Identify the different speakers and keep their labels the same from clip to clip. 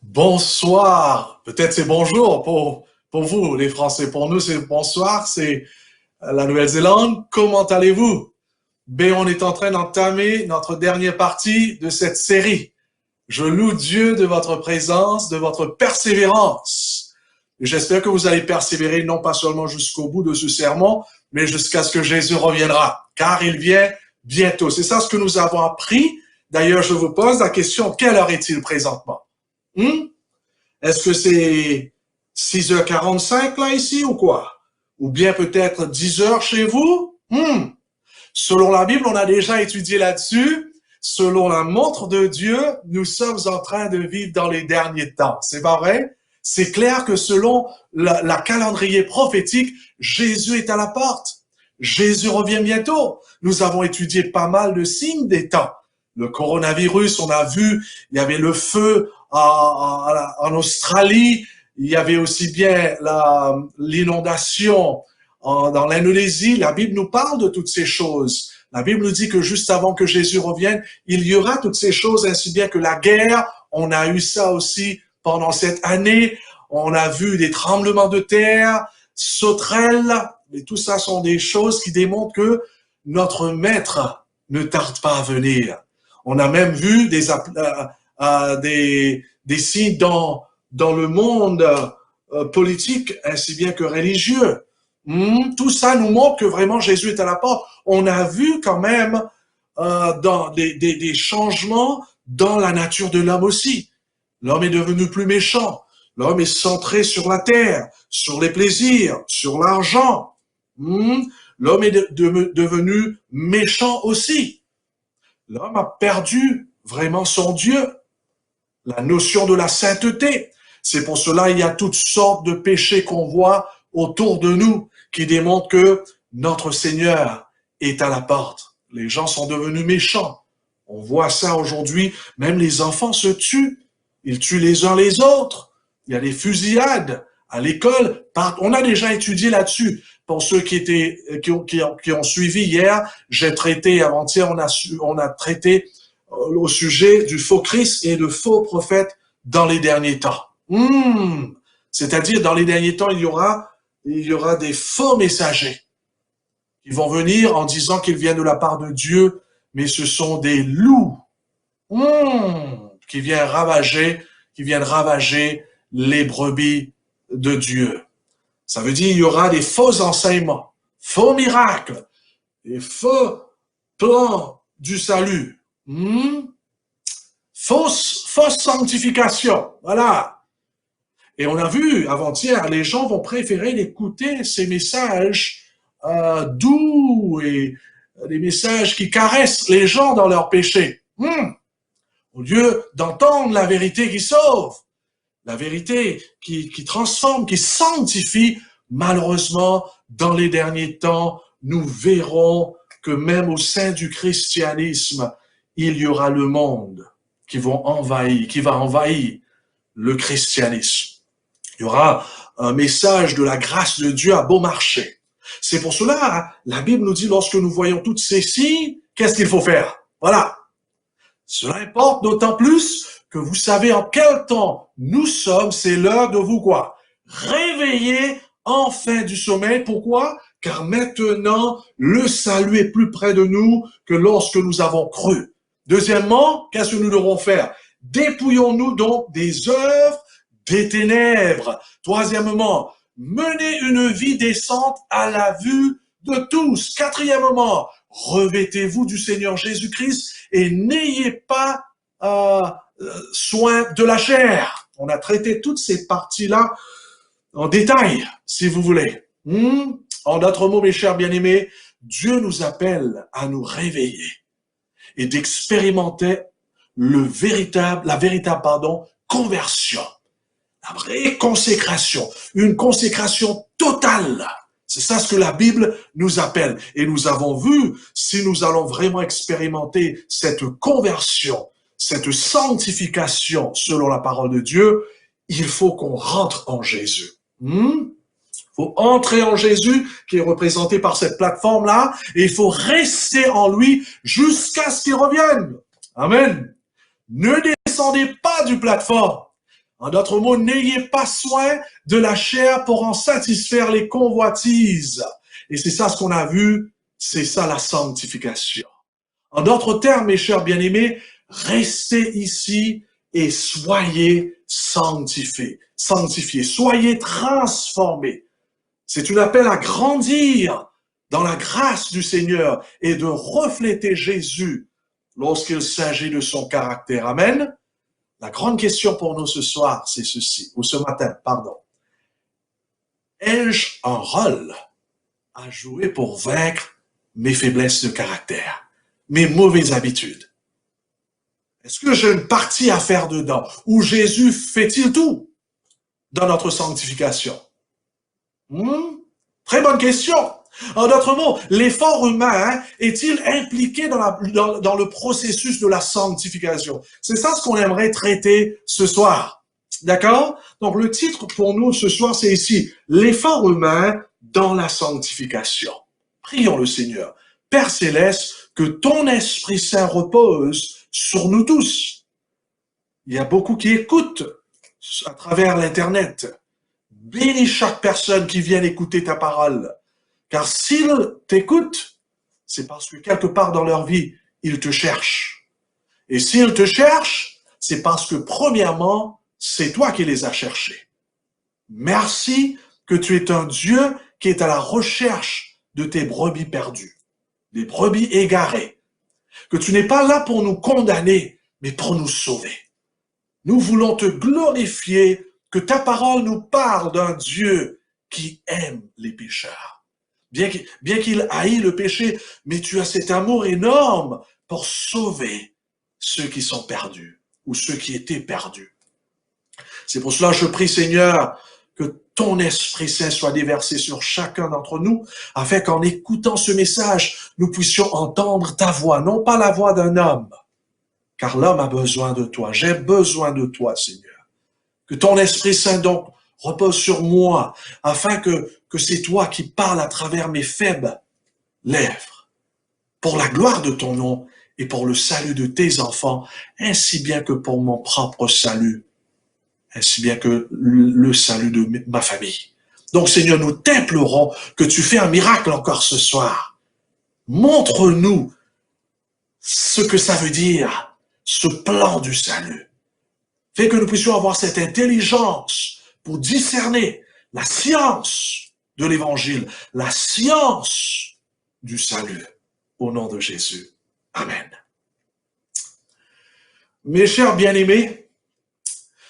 Speaker 1: Bonsoir. Peut-être c'est bonjour pour vous, les Français. Pour nous, c'est bonsoir. C'est la Nouvelle-Zélande. Comment allez-vous? Ben, on est en train d'entamer notre dernière partie de cette série. Je loue Dieu de votre présence, de votre persévérance. Et j'espère que vous allez persévérer non pas seulement jusqu'au bout de ce sermon, mais jusqu'à ce que Jésus reviendra, car il vient bientôt. C'est ça ce que nous avons appris. D'ailleurs, je vous pose la question, quelle heure est-il présentement? Est-ce que c'est 6h45 là ici ou quoi? Ou bien peut-être 10h chez vous? Selon la Bible, on a déjà étudié là-dessus. Selon la montre de Dieu, nous sommes en train de vivre dans les derniers temps. C'est pas vrai? C'est clair que selon la calendrier prophétique, Jésus est à la porte. Jésus revient bientôt. Nous avons étudié pas mal de signes des temps. Le coronavirus, on a vu, il y avait le feu en Australie, il y avait aussi bien l'inondation dans l'Indonésie. La Bible nous parle de toutes ces choses. La Bible nous dit que juste avant que Jésus revienne, il y aura toutes ces choses, ainsi bien que la guerre. On a eu ça aussi pendant cette année. On a vu des tremblements de terre, sauterelles, mais tout ça sont des choses qui démontrent que notre Maître ne tarde pas à venir. On a même vu des signes dans le monde politique, ainsi bien que religieux. Tout ça nous montre que vraiment Jésus est à la porte. On a vu quand même dans des changements dans la nature de l'homme aussi. L'homme est devenu plus méchant. L'homme est centré sur la terre, sur les plaisirs, sur l'argent. L'homme est devenu méchant aussi. L'homme a perdu vraiment son Dieu, la notion de la sainteté. C'est pour cela qu'il y a toutes sortes de péchés qu'on voit autour de nous qui démontrent que notre Seigneur est à la porte. Les gens sont devenus méchants. On voit ça aujourd'hui, même les enfants se tuent. Ils tuent les uns les autres. Il y a des fusillades à l'école. On a déjà étudié là-dessus. Pour ceux qui ont suivi hier, j'ai traité avant-hier, on a traité au sujet du faux Christ et de faux prophètes dans les derniers temps. C'est-à-dire, dans les derniers temps, il y aura des faux messagers qui vont venir en disant qu'ils viennent de la part de Dieu, mais ce sont des loups qui viennent ravager les brebis de Dieu. Ça veut dire qu'il y aura des faux enseignements, faux miracles, des faux plans du salut, fausse sanctification, voilà. Et on a vu avant-hier, les gens vont préférer écouter ces messages doux et des messages qui caressent les gens dans leurs péchés, au lieu d'entendre la vérité qui sauve. La vérité qui transforme, qui sanctifie. Malheureusement, dans les derniers temps, nous verrons que même au sein du christianisme, il y aura le monde qui va envahir le christianisme. Il y aura un message de la grâce de Dieu à bon marché. C'est pour cela, la Bible nous dit, lorsque nous voyons toutes ces signes, qu'est-ce qu'il faut faire? Voilà. Cela importe d'autant plus que vous savez en quel temps nous sommes, c'est l'heure de vous quoi? Réveiller enfin du sommeil. Pourquoi? Car maintenant, le salut est plus près de nous que lorsque nous avons cru. Deuxièmement, qu'est-ce que nous devrons faire? Dépouillons-nous donc des œuvres des ténèbres. Troisièmement, menez une vie décente à la vue de tous. Quatrièmement, revêtez-vous du Seigneur Jésus-Christ et n'ayez pas soin de la chair. On a traité toutes ces parties-là en détail, si vous voulez. En d'autres mots, mes chers bien-aimés, Dieu nous appelle à nous réveiller et d'expérimenter la véritable conversion, la vraie consécration, une consécration totale. C'est ça ce que la Bible nous appelle. Et nous avons vu, si nous allons vraiment expérimenter cette conversion, cette sanctification selon la parole de Dieu, il faut qu'on rentre en Jésus. Il faut entrer en Jésus, qui est représenté par cette plateforme-là, et il faut rester en lui jusqu'à ce qu'il revienne. Amen. Ne descendez pas du plateforme. En d'autres mots, n'ayez pas soin de la chair pour en satisfaire les convoitises. Et c'est ça ce qu'on a vu, c'est ça la sanctification. En d'autres termes, mes chers bien-aimés, restez ici et soyez sanctifiés. Soyez transformés. C'est un appel à grandir dans la grâce du Seigneur et de refléter Jésus lorsqu'il s'agit de son caractère. Amen. La grande question pour nous ce soir, c'est ceci, ou ce matin, pardon. Ai-je un rôle à jouer pour vaincre mes faiblesses de caractère, mes mauvaises habitudes? Est-ce que j'ai une partie à faire dedans? Ou Jésus fait-il tout dans notre sanctification? Très bonne question. En d'autres mots, l'effort humain est-il impliqué dans le processus de la sanctification? C'est ça ce qu'on aimerait traiter ce soir. D'accord? Donc le titre pour nous ce soir, c'est ici, l'effort humain dans la sanctification. Prions le Seigneur. Père Céleste, que ton Esprit Saint repose sur nous tous. Il y a beaucoup qui écoutent à travers l'Internet. Bénis chaque personne qui vient écouter ta parole. Car s'ils t'écoutent, c'est parce que quelque part dans leur vie, ils te cherchent. Et s'ils te cherchent, c'est parce que premièrement, c'est toi qui les as cherchés. Merci que tu es un Dieu qui est à la recherche de tes brebis perdues, des brebis égarées. Que tu n'es pas là pour nous condamner, mais pour nous sauver. Nous voulons te glorifier, que ta parole nous parle d'un Dieu qui aime les pécheurs. Bien qu'il haït le péché, mais tu as cet amour énorme pour sauver ceux qui sont perdus ou ceux qui étaient perdus. C'est pour cela que je prie, Seigneur, que ton Esprit Saint soit déversé sur chacun d'entre nous, afin qu'en écoutant ce message, nous puissions entendre ta voix, non pas la voix d'un homme, car l'homme a besoin de toi. J'ai besoin de toi, Seigneur. Que ton Esprit Saint, donc, repose sur moi, afin que c'est toi qui parles à travers mes faibles lèvres, pour la gloire de ton nom et pour le salut de tes enfants, ainsi bien que pour mon propre salut, ainsi bien que le salut de ma famille. Donc, Seigneur, nous t'implorons que tu fais un miracle encore ce soir. Montre-nous ce que ça veut dire, ce plan du salut. Fais que nous puissions avoir cette intelligence pour discerner la science de l'Évangile, la science du salut, au nom de Jésus. Amen. Mes chers bien-aimés,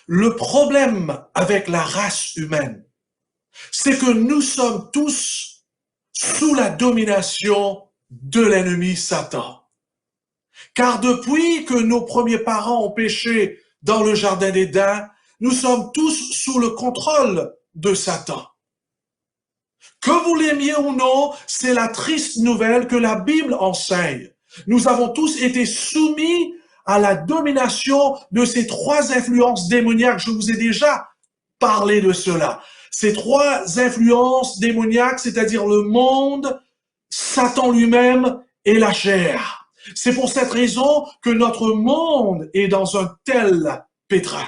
Speaker 1: le problème avec la race humaine, c'est que nous sommes tous sous la domination de l'ennemi Satan. Car depuis que nos premiers parents ont péché dans le jardin d'Éden, nous sommes tous sous le contrôle de Satan. Que vous l'aimiez ou non, c'est la triste nouvelle que la Bible enseigne. Nous avons tous été soumis à la domination de ces trois influences démoniaques. Je vous ai déjà parlé de cela. Ces trois influences démoniaques, c'est-à-dire le monde, Satan lui-même et la chair. C'est pour cette raison que notre monde est dans un tel pétrin.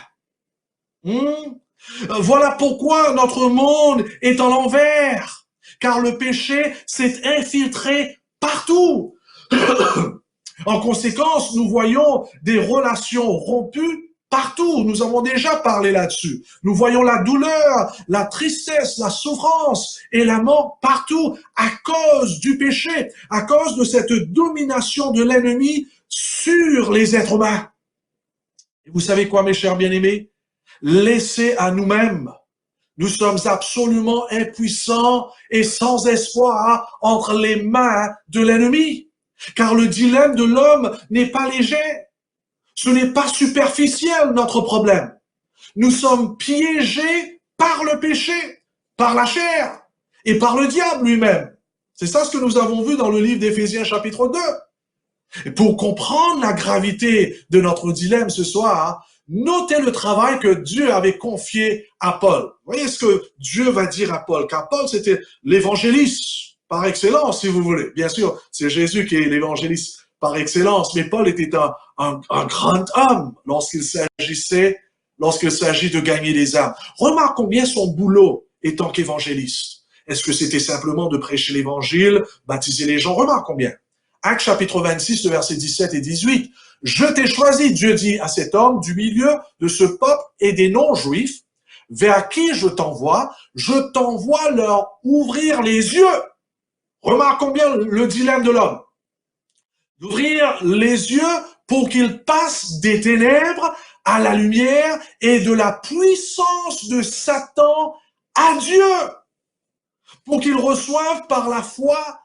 Speaker 1: Voilà pourquoi notre monde est en l'envers, car le péché s'est infiltré partout. En conséquence, nous voyons des relations rompues partout. Nous avons déjà parlé là-dessus. Nous voyons la douleur, la tristesse, la souffrance et la mort partout à cause du péché, à cause de cette domination de l'ennemi sur les êtres humains. Et vous savez quoi, mes chers bien-aimés? Laissés à nous-mêmes, nous sommes absolument impuissants et sans espoir entre les mains de l'ennemi. Car le dilemme de l'homme n'est pas léger. Ce n'est pas superficiel, notre problème. Nous sommes piégés par le péché, par la chair et par le diable lui-même. C'est ça ce que nous avons vu dans le livre d'Éphésiens chapitre 2. Et pour comprendre la gravité de notre dilemme ce soir, notez le travail que Dieu avait confié à Paul. Voyez ce que Dieu va dire à Paul, car Paul c'était l'évangéliste par excellence, si vous voulez. Bien sûr, c'est Jésus qui est l'évangéliste par excellence, mais Paul était un grand homme lorsqu'il s'agissait lorsqu'il s'agit de gagner des âmes. Remarque combien son boulot est tant qu'évangéliste. Est-ce que c'était simplement de prêcher l'évangile, baptiser les gens? Remarque combien. Actes chapitre 26, versets 17 et 18. Je t'ai choisi, Dieu dit à cet homme, du milieu de ce peuple et des non-juifs, vers qui je t'envoie leur ouvrir les yeux. Remarque combien le dilemme de l'homme. D'ouvrir les yeux pour qu'il passe des ténèbres à la lumière et de la puissance de Satan à Dieu. Pour qu'il reçoive par la foi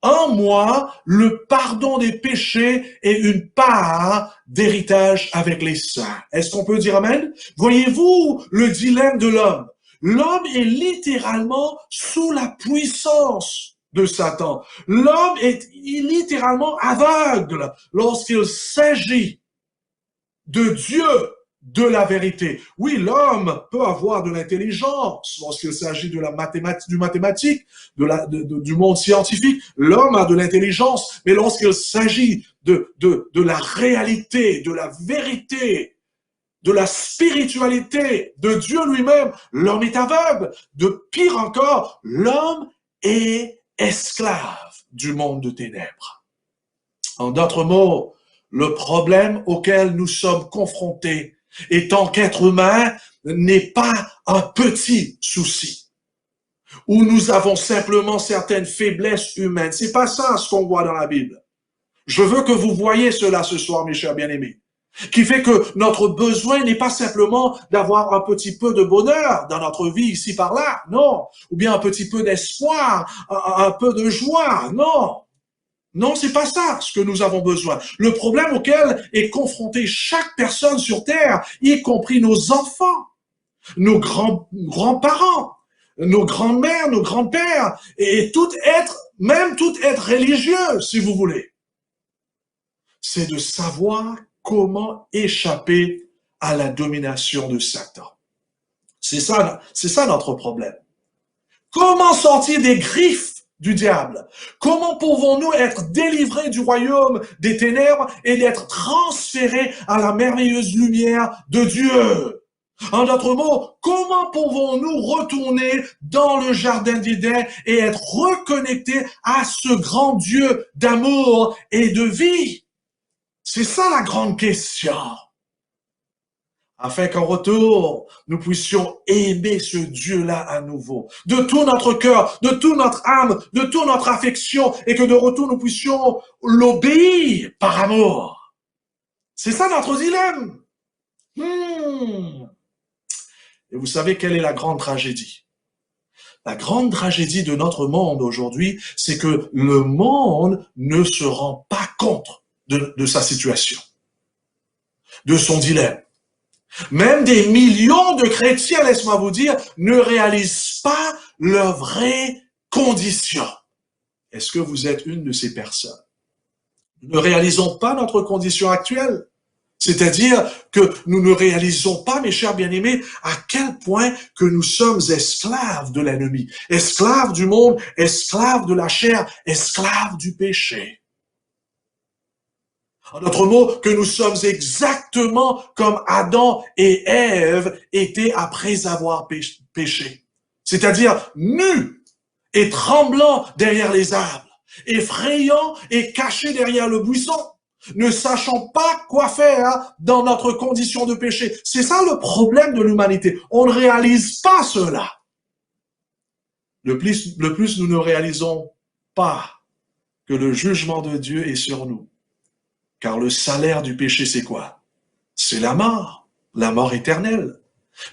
Speaker 1: en moi le pardon des péchés et une part d'héritage avec les saints. Est-ce qu'on peut dire amen? Voyez-vous le dilemme de l'homme? L'homme est littéralement sous la puissance de Satan. L'homme est littéralement aveugle lorsqu'il s'agit de Dieu, de la vérité. Oui, l'homme peut avoir de l'intelligence lorsqu'il s'agit de la mathématique, du monde scientifique. L'homme a de l'intelligence, mais lorsqu'il s'agit de la réalité, de la vérité, de la spiritualité, de Dieu lui-même, l'homme est aveugle. De pire encore, l'homme est esclave du monde de ténèbres. En d'autres mots, le problème auquel nous sommes confrontés et tant qu'être humain n'est pas un petit souci, où nous avons simplement certaines faiblesses humaines. C'est pas ça ce qu'on voit dans la Bible. Je veux que vous voyez cela ce soir, mes chers bien-aimés, qui fait que notre besoin n'est pas simplement d'avoir un petit peu de bonheur dans notre vie ici par là, non, ou bien un petit peu d'espoir, un peu de joie, non. Non, c'est pas ça ce que nous avons besoin. Le problème auquel est confrontée chaque personne sur Terre, y compris nos enfants, nos grands-parents, nos grands-mères, nos grands-pères, et tout être, même tout être religieux, si vous voulez, c'est de savoir comment échapper à la domination de Satan. C'est ça notre problème. Comment sortir des griffes du diable? Comment pouvons-nous être délivrés du royaume des ténèbres et d'être transférés à la merveilleuse lumière de Dieu? En d'autres mots, comment pouvons-nous retourner dans le jardin d'Éden et être reconnectés à ce grand Dieu d'amour et de vie? C'est ça la grande question. Afin qu'en retour, nous puissions aimer ce Dieu-là à nouveau, de tout notre cœur, de toute notre âme, de toute notre affection, et que de retour, nous puissions l'obéir par amour. C'est ça notre dilemme. Et vous savez quelle est la grande tragédie? La grande tragédie de notre monde aujourd'hui, c'est que le monde ne se rend pas compte de sa situation, de son dilemme. Même des millions de chrétiens, laisse-moi vous dire, ne réalisent pas leur vraie condition. Est-ce que vous êtes une de ces personnes? Nous ne réalisons pas notre condition actuelle. C'est-à-dire que nous ne réalisons pas, mes chers bien-aimés, à quel point que nous sommes esclaves de l'ennemi, esclaves du monde, esclaves de la chair, esclaves du péché. En d'autres mots, que nous sommes exactement comme Adam et Ève étaient après avoir péché. C'est-à-dire nus et tremblants derrière les arbres, effrayants et cachés derrière le buisson, ne sachant pas quoi faire dans notre condition de péché. C'est ça le problème de l'humanité. On ne réalise pas cela. Le plus nous ne réalisons pas que le jugement de Dieu est sur nous. Car le salaire du péché, c'est quoi? C'est la mort éternelle.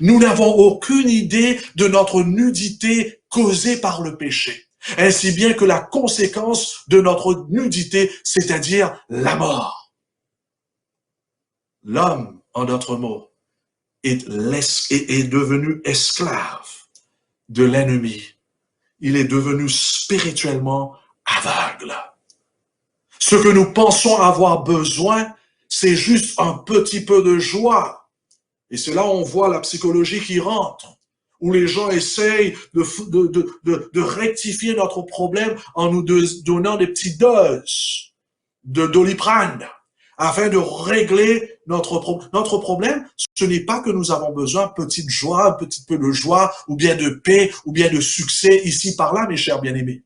Speaker 1: Nous n'avons aucune idée de notre nudité causée par le péché, ainsi bien que la conséquence de notre nudité, c'est-à-dire la mort. L'homme, en d'autres mots, est devenu esclave de l'ennemi. Il est devenu spirituellement aveugle. Ce que nous pensons avoir besoin, c'est juste un petit peu de joie. Et c'est là où on voit la psychologie qui rentre, où les gens essayent de rectifier notre problème en nous donnant des petites doses de Doliprane, afin de régler Notre problème, ce n'est pas que nous avons besoin de petite joie, un petit peu de joie, ou bien de paix, ou bien de succès ici par là, mes chers bien-aimés.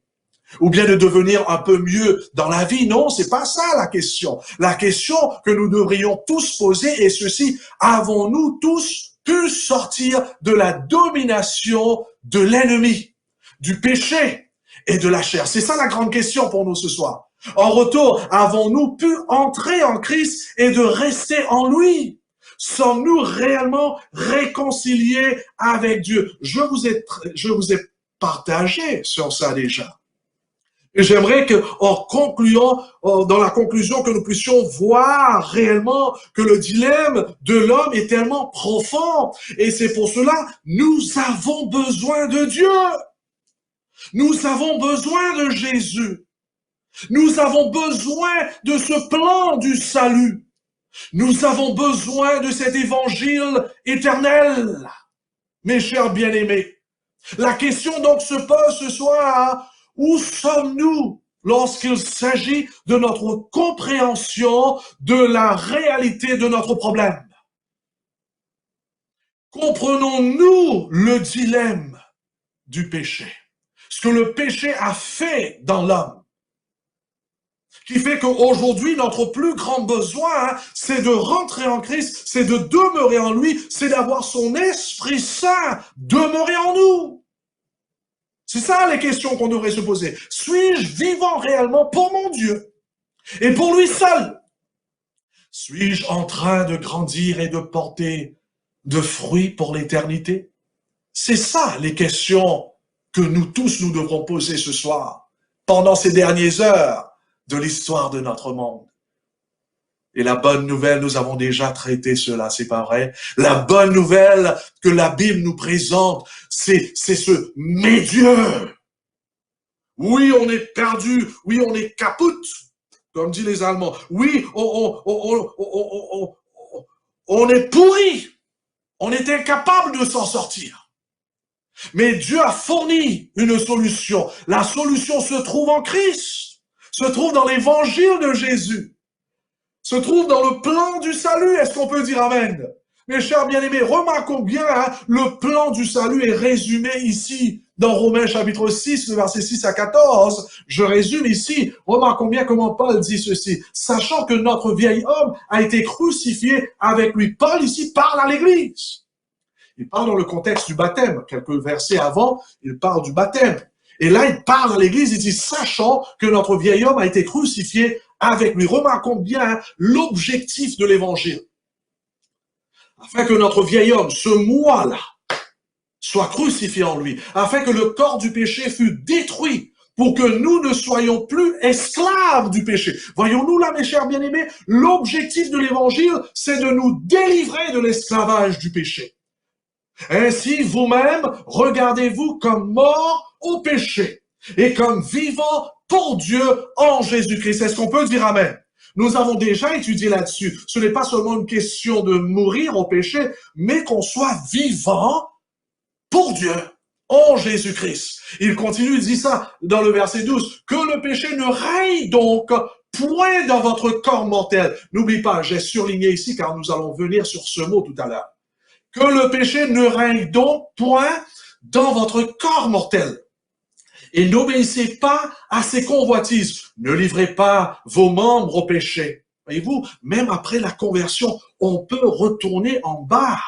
Speaker 1: Ou bien de devenir un peu mieux dans la vie. Non, c'est pas ça la question. La question que nous devrions tous poser est ceci: avons-nous tous pu sortir de la domination de l'ennemi, du péché et de la chair? C'est ça la grande question pour nous ce soir. En retour, avons-nous pu entrer en Christ et de rester en lui? Sommes-nous réellement réconciliés avec Dieu? Je vous ai partagé sur ça déjà. Et j'aimerais que, en concluant, dans la conclusion, que nous puissions voir réellement que le dilemme de l'homme est tellement profond. Et c'est pour cela, nous avons besoin de Dieu. Nous avons besoin de Jésus. Nous avons besoin de ce plan du salut. Nous avons besoin de cet évangile éternel. Mes chers bien-aimés, la question donc se pose ce soir: où sommes-nous lorsqu'il s'agit de notre compréhension de la réalité de notre problème? Comprenons-nous le dilemme du péché? Ce que le péché a fait dans l'homme, qui fait qu'aujourd'hui, notre plus grand besoin, c'est de rentrer en Christ, c'est de demeurer en lui, c'est d'avoir son Esprit Saint demeurer en nous. C'est ça les questions qu'on devrait se poser. Suis-je vivant réellement pour mon Dieu et pour lui seul? Suis-je en train de grandir et de porter de fruits pour l'éternité? C'est ça les questions que nous tous nous devrons poser ce soir, pendant ces dernières heures de l'histoire de notre monde. Et la bonne nouvelle, nous avons déjà traité cela, c'est pas vrai? La bonne nouvelle que la Bible nous présente, c'est ce « mais Dieu ». Oui, on est perdu, oui, on est kaput, comme disent les Allemands. Oui, on est pourri, on est incapable de s'en sortir. Mais Dieu a fourni une solution. La solution se trouve en Christ, se trouve dans l'évangile de Jésus, se trouve dans le plan du salut. Est-ce qu'on peut dire amen? Mes chers bien-aimés, remarquons bien, le plan du salut est résumé ici dans Romains chapitre 6, le verset 6 à 14. Je résume ici. Remarquons bien comment Paul dit ceci. Sachant que notre vieil homme a été crucifié avec lui. Paul ici parle à l'Église. Il parle dans le contexte du baptême. Quelques versets avant, il parle du baptême. Et là, il parle à l'Église, il dit, sachant que notre vieil homme a été crucifié avec lui. Remarquons bien l'objectif de l'Évangile. Afin que notre vieil homme, ce moi-là, soit crucifié en lui, afin que le corps du péché fût détruit, pour que nous ne soyons plus esclaves du péché. Voyons-nous là, mes chers bien-aimés, l'objectif de l'Évangile, c'est de nous délivrer de l'esclavage du péché. Ainsi, vous-même, regardez-vous comme morts au péché et comme vivants pour Dieu en Jésus-Christ. Est-ce qu'on peut dire amen? Nous avons déjà étudié là-dessus. Ce n'est pas seulement une question de mourir au péché, mais qu'on soit vivant pour Dieu en Jésus-Christ. Il continue, il dit ça dans le verset 12, que le péché ne règne donc point dans votre corps mortel. N'oublie pas, j'ai surligné ici car nous allons venir sur ce mot tout à l'heure. Que le péché ne règne donc point dans votre corps mortel. Et n'obéissez pas à ses convoitises. Ne livrez pas vos membres au péché. Voyez-vous, même après la conversion, on peut retourner en bas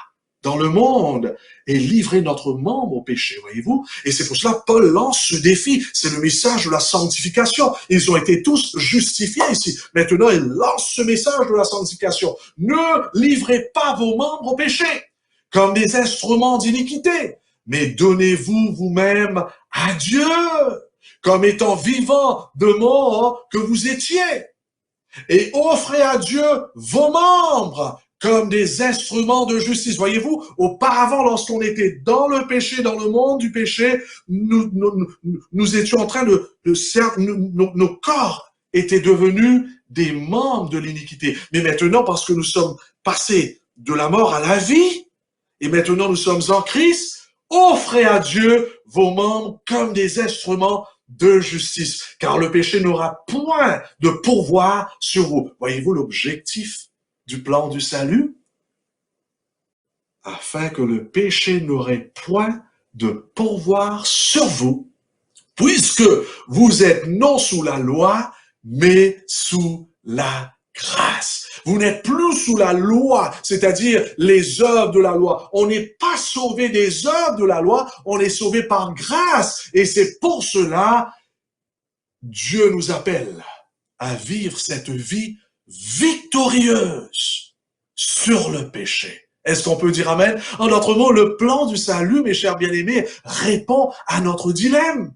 Speaker 1: dans le monde et livrer notre membre au péché, voyez-vous. Et c'est pour cela que Paul lance ce défi. C'est le message de la sanctification. Ils ont été tous justifiés ici. Maintenant, il lance ce message de la sanctification. Ne livrez pas vos membres au péché comme des instruments d'iniquité, mais donnez-vous vous-même à Dieu, comme étant vivants de mort que vous étiez, et offrez à Dieu vos membres comme des instruments de justice. Voyez-vous, auparavant, lorsqu'on était dans le péché, dans le monde du péché, nous étions en train nos corps étaient devenus des membres de l'iniquité. Mais maintenant, parce que nous sommes passés de la mort à la vie, et maintenant nous sommes en Christ, offrez à Dieu vos membres comme des instruments de justice, car le péché n'aura point de pourvoir sur vous. Voyez-vous l'objectif du plan du salut, afin que le péché n'aurait point de pouvoir sur vous, puisque vous êtes non sous la loi, mais sous la grâce. Vous n'êtes plus sous la loi, c'est-à-dire les œuvres de la loi. On n'est pas sauvé des œuvres de la loi, on est sauvé par grâce. Et c'est pour cela, Dieu nous appelle à vivre cette vie victorieuse sur le péché. Est-ce qu'on peut dire amen? En d'autres mots, le plan du salut, mes chers bien-aimés, répond à notre dilemme,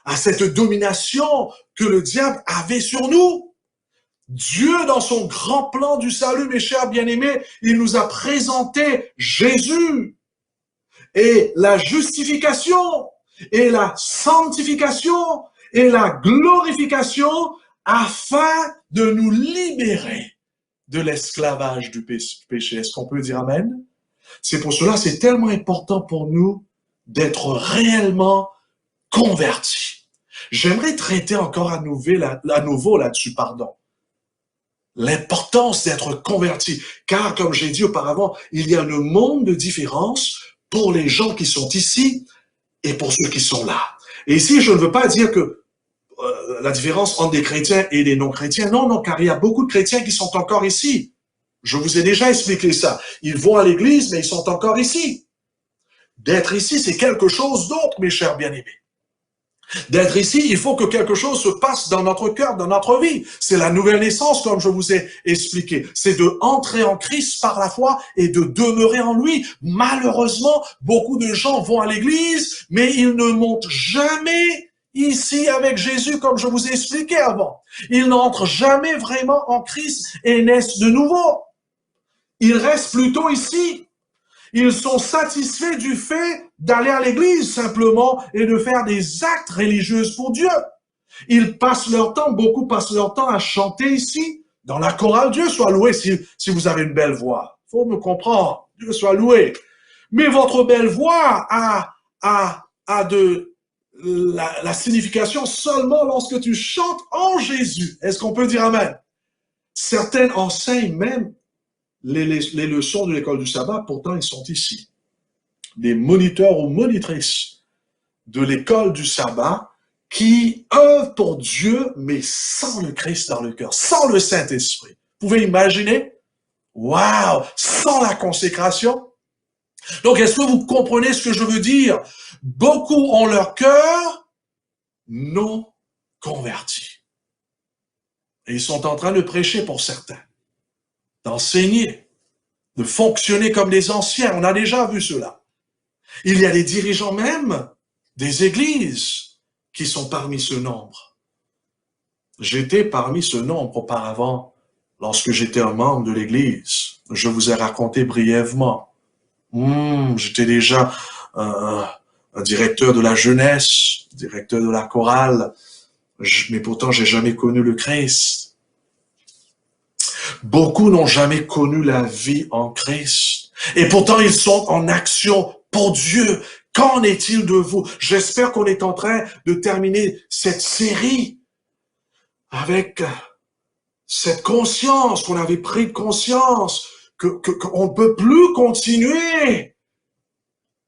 Speaker 1: à cette domination que le diable avait sur nous. Dieu, dans son grand plan du salut, mes chers bien-aimés, il nous a présenté Jésus et la justification et la sanctification et la glorification afin de nous libérer de l'esclavage du péché. Est-ce qu'on peut dire amen? C'est pour cela, c'est tellement important pour nous d'être réellement convertis. J'aimerais traiter encore à nouveau là-dessus, l'importance d'être converti. Car, comme j'ai dit auparavant, il y a un monde de différence pour les gens qui sont ici et pour ceux qui sont là. Et ici, je ne veux pas dire que la différence entre des chrétiens et des non-chrétiens. Non, non, car il y a beaucoup de chrétiens qui sont encore ici. Je vous ai déjà expliqué ça. Ils vont à l'église, mais ils sont encore ici. D'être ici, c'est quelque chose d'autre, mes chers bien-aimés. D'être ici, il faut que quelque chose se passe dans notre cœur, dans notre vie. C'est la nouvelle naissance, comme je vous ai expliqué. C'est de entrer en Christ par la foi et de demeurer en lui. Malheureusement, beaucoup de gens vont à l'église, mais ils ne montent jamais ici avec Jésus, comme je vous ai expliqué avant. Ils n'entrent jamais vraiment en Christ et naissent de nouveau. Ils restent plutôt ici. Ils sont satisfaits du fait d'aller à l'église simplement et de faire des actes religieux pour Dieu. Ils passent leur temps, beaucoup passent leur temps à chanter ici, dans la chorale. Dieu soit loué si vous avez une belle voix. Il faut me comprendre. Dieu soit loué. Mais votre belle voix a de la signification seulement lorsque tu chantes en Jésus. Est-ce qu'on peut dire amen? Certaines enseignent même les leçons de l'école du sabbat, pourtant ils sont ici. Des moniteurs ou monitrices de l'école du sabbat qui œuvrent pour Dieu, mais sans le Christ dans le cœur, sans le Saint-Esprit. Vous pouvez imaginer? Waouh! Sans la consécration. Donc, est-ce que vous comprenez ce que je veux dire? Beaucoup ont leur cœur non converti. Et ils sont en train de prêcher pour certains, d'enseigner, de fonctionner comme des anciens. On a déjà vu cela. Il y a des dirigeants même des églises qui sont parmi ce nombre. J'étais parmi ce nombre auparavant lorsque j'étais un membre de l'église. Je vous ai raconté brièvement. J'étais déjà un directeur de la jeunesse, directeur de la chorale, mais pourtant j'ai jamais connu le Christ. Beaucoup n'ont jamais connu la vie en Christ. Et pourtant, ils sont en action pour Dieu. Qu'en est-il de vous? J'espère qu'on est en train de terminer cette série avec cette conscience, qu'on avait pris de conscience, qu'on ne peut plus continuer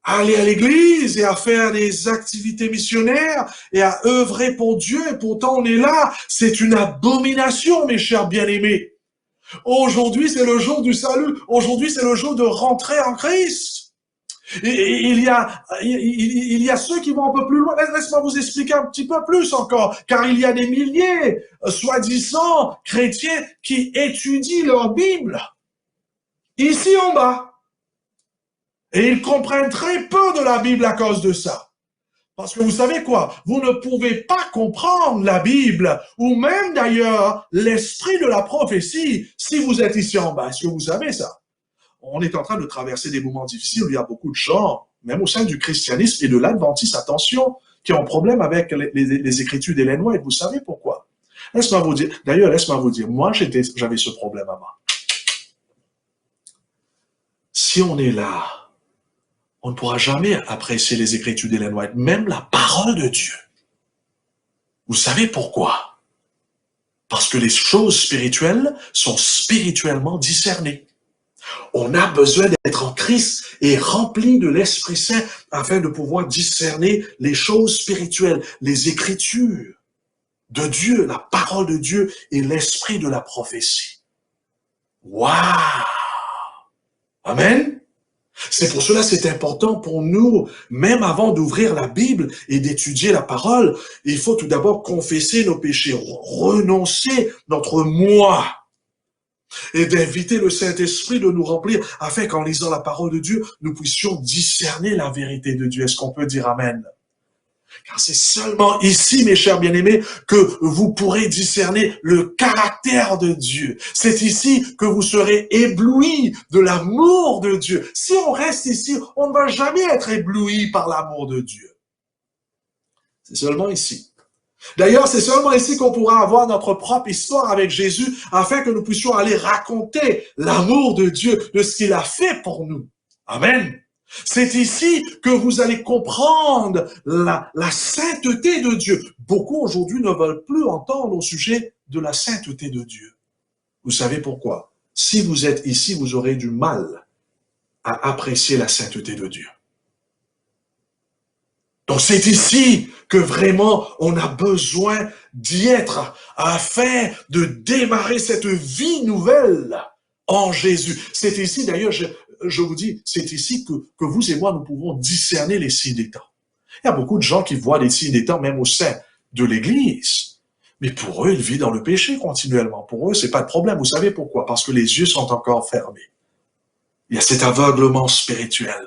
Speaker 1: à aller à l'église et à faire des activités missionnaires et à œuvrer pour Dieu. Et pourtant, on est là. C'est une abomination, mes chers bien-aimés. Aujourd'hui, c'est le jour du salut. Aujourd'hui, c'est le jour de rentrer en Christ. Et il y a ceux qui vont un peu plus loin. Laisse-moi vous expliquer un petit peu plus encore, car il y a des milliers, soi-disant, chrétiens qui étudient leur Bible, ici en bas. Et ils comprennent très peu de la Bible à cause de ça. Parce que vous savez quoi? Vous ne pouvez pas comprendre la Bible, ou même d'ailleurs l'esprit de la prophétie, si vous êtes ici en bas. Est-ce que vous savez ça? On est en train de traverser des moments difficiles où il y a beaucoup de gens, même au sein du christianisme et de l'adventisme, attention, qui ont un problème avec les écritures d'Ellen White. Vous savez pourquoi? Laisse-moi vous dire, d'ailleurs, laisse-moi vous dire, moi j'avais ce problème avant. Si on est là, on ne pourra jamais apprécier les Écritures d'Ellen White, même la parole de Dieu. Vous savez pourquoi? Parce que les choses spirituelles sont spirituellement discernées. On a besoin d'être en Christ et rempli de l'Esprit Saint afin de pouvoir discerner les choses spirituelles, les Écritures de Dieu, la parole de Dieu et l'esprit de la prophétie. Waouh! Amen! C'est pour cela que c'est important pour nous, même avant d'ouvrir la Bible et d'étudier la parole, il faut tout d'abord confesser nos péchés, renoncer notre moi et d'inviter le Saint-Esprit de nous remplir afin qu'en lisant la parole de Dieu, nous puissions discerner la vérité de Dieu. Est-ce qu'on peut dire Amen? Car c'est seulement ici, mes chers bien-aimés, que vous pourrez discerner le caractère de Dieu. C'est ici que vous serez éblouis de l'amour de Dieu. Si on reste ici, on ne va jamais être ébloui par l'amour de Dieu. C'est seulement ici. D'ailleurs, c'est seulement ici qu'on pourra avoir notre propre histoire avec Jésus afin que nous puissions aller raconter l'amour de Dieu, de ce qu'il a fait pour nous. Amen. C'est ici que vous allez comprendre la sainteté de Dieu. Beaucoup aujourd'hui ne veulent plus entendre au sujet de la sainteté de Dieu. Vous savez pourquoi? Si vous êtes ici, vous aurez du mal à apprécier la sainteté de Dieu. Donc c'est ici que vraiment on a besoin d'y être afin de démarrer cette vie nouvelle en Jésus. C'est ici d'ailleurs, je vous dis, c'est ici que vous et moi nous pouvons discerner les signes des temps. Il y a beaucoup de gens qui voient les signes des temps même au sein de l'Église. Mais pour eux, ils vivent dans le péché continuellement. Pour eux, c'est pas de problème. Vous savez pourquoi? Parce que les yeux sont encore fermés. Il y a cet aveuglement spirituel.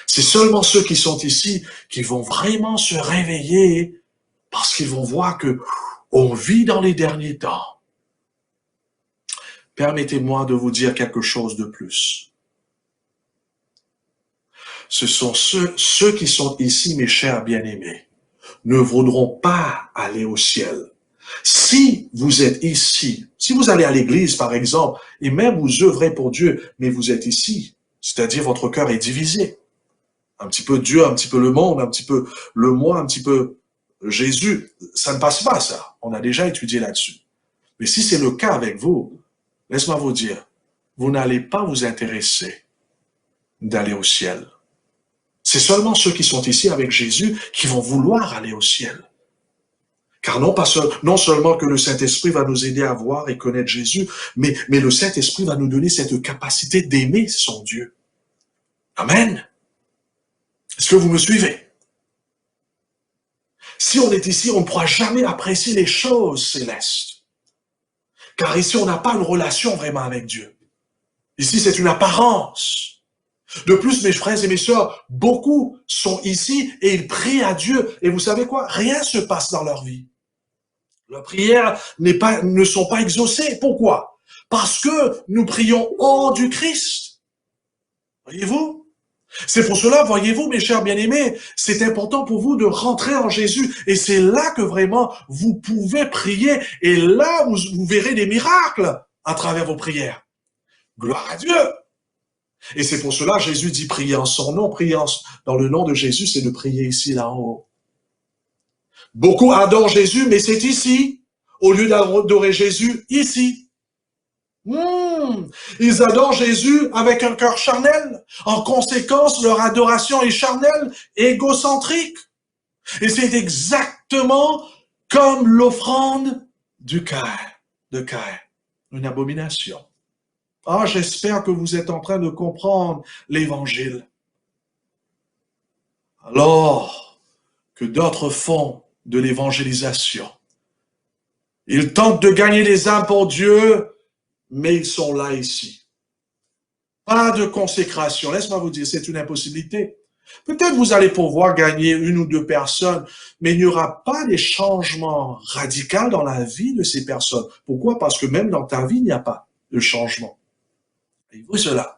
Speaker 1: C'est seulement ceux qui sont ici qui vont vraiment se réveiller parce qu'ils vont voir que on vit dans les derniers temps. Permettez-moi de vous dire quelque chose de plus. Ce sont ceux qui sont ici, mes chers bien-aimés, ne voudront pas aller au ciel. Si vous êtes ici, si vous allez à l'église, par exemple, et même vous œuvrez pour Dieu, mais vous êtes ici, c'est-à-dire votre cœur est divisé. Un petit peu Dieu, un petit peu le monde, un petit peu le moi, un petit peu Jésus. Ça ne passe pas, ça. On a déjà étudié là-dessus. Mais si c'est le cas avec vous, laisse-moi vous dire, vous n'allez pas vous intéresser d'aller au ciel. C'est seulement ceux qui sont ici avec Jésus qui vont vouloir aller au ciel. Car non seulement que le Saint-Esprit va nous aider à voir et connaître Jésus, mais le Saint-Esprit va nous donner cette capacité d'aimer son Dieu. Amen. Est-ce que vous me suivez? Si on est ici, on ne pourra jamais apprécier les choses célestes. Car ici, on n'a pas une relation vraiment avec Dieu. Ici, c'est une apparence. De plus, mes frères et mes sœurs, beaucoup sont ici et ils prient à Dieu. Et vous savez quoi? Rien ne se passe dans leur vie. Leurs prières ne sont pas exaucées. Pourquoi? Parce que nous prions hors du Christ. Voyez-vous? C'est pour cela, voyez-vous, mes chers bien-aimés, c'est important pour vous de rentrer en Jésus. Et c'est là que vraiment vous pouvez prier. Et là, vous verrez des miracles à travers vos prières. Gloire à Dieu! Et c'est pour cela, Jésus dit prier en son nom, prier dans le nom de Jésus, c'est de prier ici, là en haut. Beaucoup adorent Jésus, mais c'est ici, au lieu d'adorer Jésus, ici. Ils adorent Jésus avec un cœur charnel. En conséquence, leur adoration est charnelle, égocentrique. Et c'est exactement comme l'offrande du cœur, une abomination. Ah, j'espère que vous êtes en train de comprendre l'Évangile. Alors que d'autres font de l'évangélisation, ils tentent de gagner des âmes pour Dieu, mais ils sont là ici. Pas de consécration. Laisse-moi vous dire, c'est une impossibilité. Peut-être vous allez pouvoir gagner une ou deux personnes, mais il n'y aura pas des changements radicaux dans la vie de ces personnes. Pourquoi? Parce que même dans ta vie, il n'y a pas de changement. Voyez-vous cela?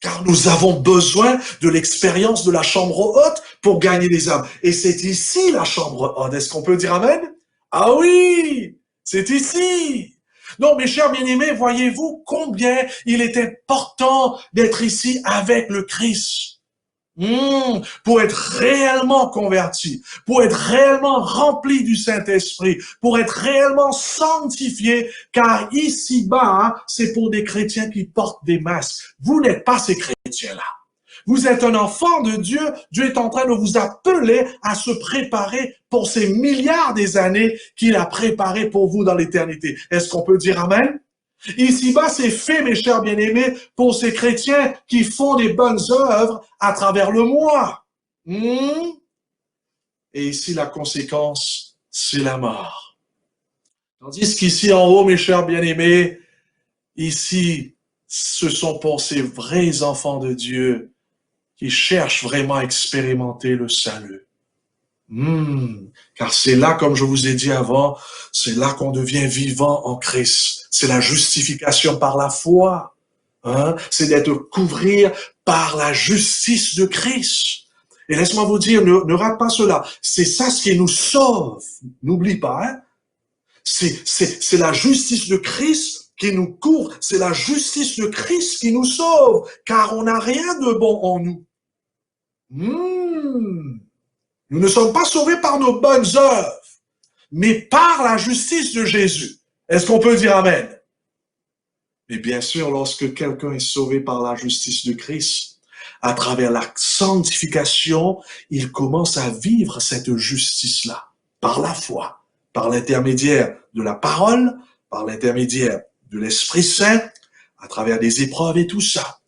Speaker 1: Car nous avons besoin de l'expérience de la chambre haute pour gagner des âmes. Et c'est ici la chambre haute. Est-ce qu'on peut dire Amen? Ah oui, c'est ici. Non, mes chers bien-aimés, voyez-vous combien il est important d'être ici avec le Christ. Pour être réellement converti, pour être réellement rempli du Saint-Esprit, pour être réellement sanctifié, car ici-bas, c'est pour des chrétiens qui portent des masques. Vous n'êtes pas ces chrétiens-là. Vous êtes un enfant de Dieu. Dieu est en train de vous appeler à se préparer pour ces milliards des années qu'il a préparées pour vous dans l'éternité. Est-ce qu'on peut dire Amen? Ici-bas, c'est fait, mes chers bien-aimés, pour ces chrétiens qui font des bonnes œuvres à travers le moi. Et ici, la conséquence, c'est la mort. Tandis qu'ici, en haut, mes chers bien-aimés, ici, ce sont pour ces vrais enfants de Dieu qui cherchent vraiment à expérimenter le salut. Car c'est là, comme je vous ai dit avant, c'est là qu'on devient vivant en Christ. C'est la justification par la foi. C'est d'être couvert par la justice de Christ. Et laisse-moi vous dire, ne rate pas cela. C'est ça ce qui nous sauve. N'oublie pas, c'est la justice de Christ qui nous couvre. C'est la justice de Christ qui nous sauve. Car on n'a rien de bon en nous. Nous ne sommes pas sauvés par nos bonnes œuvres, mais par la justice de Jésus. Est-ce qu'on peut dire Amen? Mais bien sûr, lorsque quelqu'un est sauvé par la justice de Christ, à travers la sanctification, il commence à vivre cette justice-là, par la foi, par l'intermédiaire de la parole, par l'intermédiaire de l'Esprit Saint, à travers des épreuves et tout ça.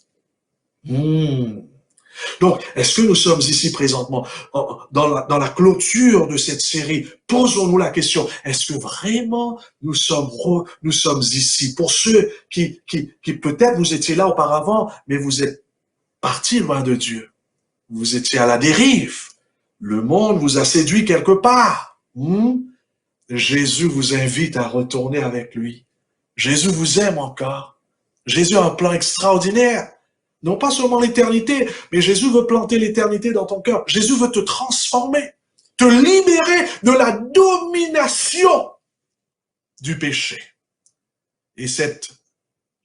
Speaker 1: Donc, est-ce que nous sommes ici présentement dans la clôture de cette série? Posons-nous la question, est-ce que vraiment nous sommes ici? Pour ceux qui peut-être vous étiez là auparavant, mais vous êtes partis loin de Dieu. Vous étiez à la dérive. Le monde vous a séduit quelque part. Jésus vous invite à retourner avec lui. Jésus vous aime encore. Jésus a un plan extraordinaire. Non pas seulement l'éternité, mais Jésus veut planter l'éternité dans ton cœur. Jésus veut te transformer, te libérer de la domination du péché. Et cette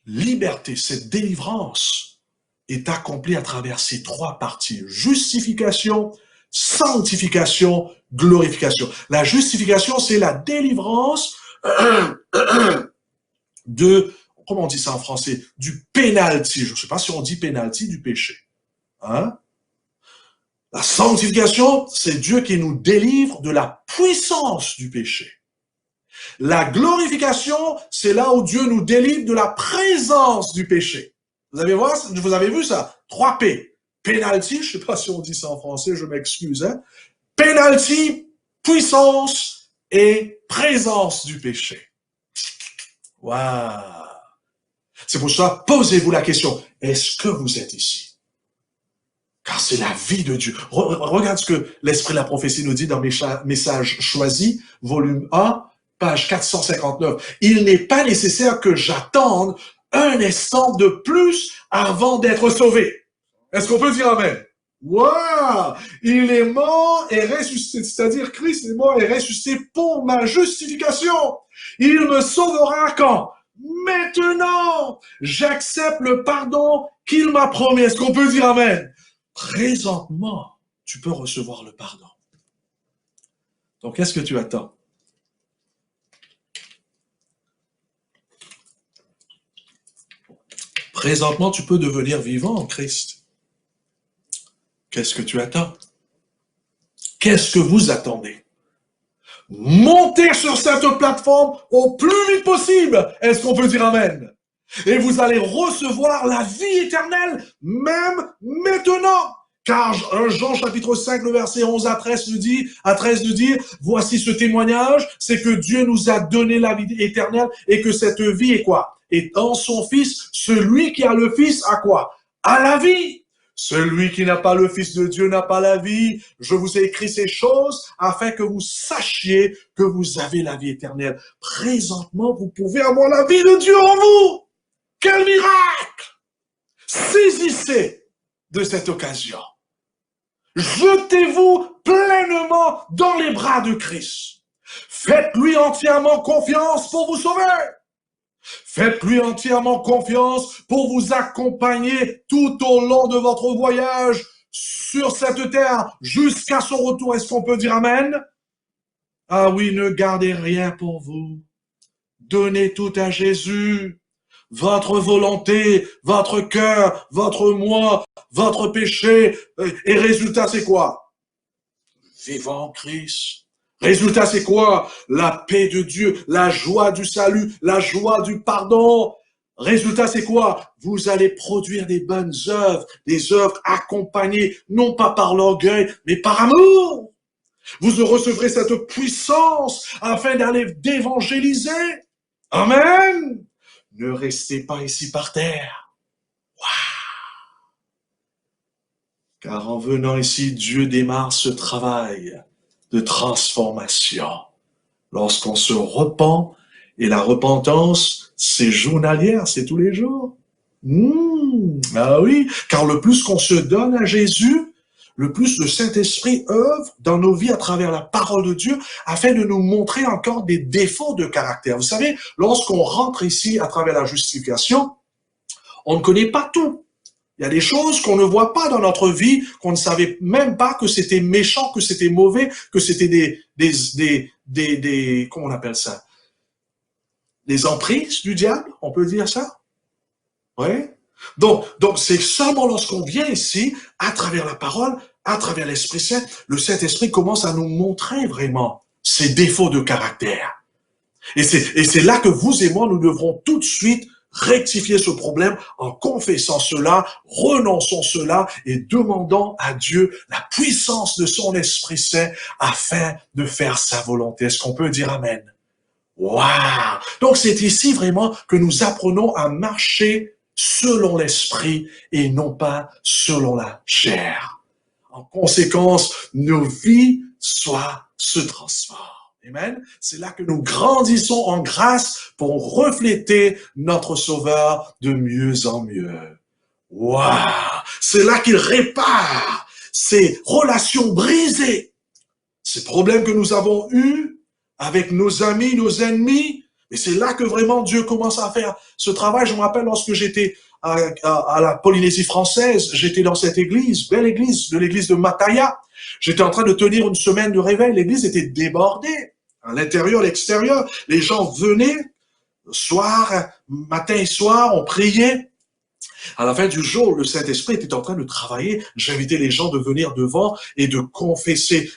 Speaker 1: liberté, cette délivrance est accomplie à travers ces trois parties. Justification, sanctification, glorification. La justification, c'est la délivrance de... Comment on dit ça en français? Du penalty. Je ne sais pas si on dit penalty du péché. La sanctification, c'est Dieu qui nous délivre de la puissance du péché. La glorification, c'est là où Dieu nous délivre de la présence du péché. Vous avez vu ça? 3 P. Penalty, je ne sais pas si on dit ça en français, je m'excuse. Penalty, puissance et présence du péché. Waouh! C'est pour ça, posez-vous la question, est-ce que vous êtes ici? Car c'est la vie de Dieu. Regarde ce que l'Esprit de la prophétie nous dit dans Message choisi, volume 1, page 459. Il n'est pas nécessaire que j'attende un instant de plus avant d'être sauvé. Est-ce qu'on peut dire Amen? Waouh! Il est mort et ressuscité, c'est-à-dire Christ est mort et ressuscité pour ma justification. Il me sauvera quand? Maintenant, j'accepte le pardon qu'il m'a promis. Est-ce qu'on peut dire Amen? Présentement, tu peux recevoir le pardon. Donc, qu'est-ce que tu attends? Présentement, tu peux devenir vivant en Christ. Qu'est-ce que tu attends? Qu'est-ce que vous attendez? Montez sur cette plateforme au plus vite possible. Est-ce qu'on peut dire Amen? Et vous allez recevoir la vie éternelle, même maintenant. Car 1 Jean chapitre 5, le verset 11 à 13 nous dit, voici ce témoignage, c'est que Dieu nous a donné la vie éternelle et que cette vie est quoi? Est en son Fils. Celui qui a le Fils a quoi? A la vie. Celui qui n'a pas le Fils de Dieu n'a pas la vie. Je vous ai écrit ces choses afin que vous sachiez que vous avez la vie éternelle. Présentement, vous pouvez avoir la vie de Dieu en vous. Quel miracle! Saisissez de cette occasion. Jetez-vous pleinement dans les bras de Christ. Faites-lui entièrement confiance pour vous sauver. Faites-lui entièrement confiance pour vous accompagner tout au long de votre voyage sur cette terre jusqu'à son retour. Est-ce qu'on peut dire Amen? Ah oui, ne gardez rien pour vous. Donnez tout à Jésus. Votre volonté, votre cœur, votre moi, votre péché. Et résultat, c'est quoi? Vivant en Christ. Résultat, c'est quoi? La paix de Dieu, la joie du salut, la joie du pardon. Résultat, c'est quoi? Vous allez produire des bonnes œuvres, des œuvres accompagnées, non pas par l'orgueil, mais par amour. Vous recevrez cette puissance afin d'aller d'évangéliser. Amen. Ne restez pas ici par terre. Wow. Car en venant ici, Dieu démarre ce travail de transformation. Lorsqu'on se repent, et la repentance, c'est journalière, c'est tous les jours. Ah oui, car le plus qu'on se donne à Jésus, le plus le Saint-Esprit œuvre dans nos vies à travers la parole de Dieu afin de nous montrer encore des défauts de caractère. Vous savez, lorsqu'on rentre ici à travers la justification, on ne connaît pas tout. Il y a des choses qu'on ne voit pas dans notre vie, qu'on ne savait même pas que c'était méchant, que c'était mauvais, que c'était comment on appelle ça? Des emprises du diable, on peut dire ça? Oui. Donc c'est seulement lorsqu'on vient ici, à travers la parole, à travers l'Esprit Saint, le Saint-Esprit commence à nous montrer vraiment ses défauts de caractère. Et c'est là que vous et moi, nous devrons tout de suite rectifier ce problème en confessant cela, renonçons cela et demandant à Dieu la puissance de son Esprit Saint afin de faire sa volonté. Est-ce qu'on peut dire Amen? Waouh! Donc c'est ici vraiment que nous apprenons à marcher selon l'esprit et non pas selon la chair. En conséquence, nos vies se transforment. Amen. C'est là que nous grandissons en grâce pour refléter notre Sauveur de mieux en mieux. Waouh! C'est là qu'il répare ces relations brisées, ces problèmes que nous avons eus avec nos amis, nos ennemis. Et c'est là que vraiment Dieu commence à faire ce travail. Je me rappelle lorsque j'étais à la Polynésie française, j'étais dans cette église, belle église, de l'église de Mataya. J'étais en train de tenir une semaine de réveil. L'église était débordée, à l'intérieur, à l'extérieur. Les gens venaient, soir, matin et soir, on priait. À la fin du jour, le Saint-Esprit était en train de travailler. J'invitais les gens de venir devant et de confesser,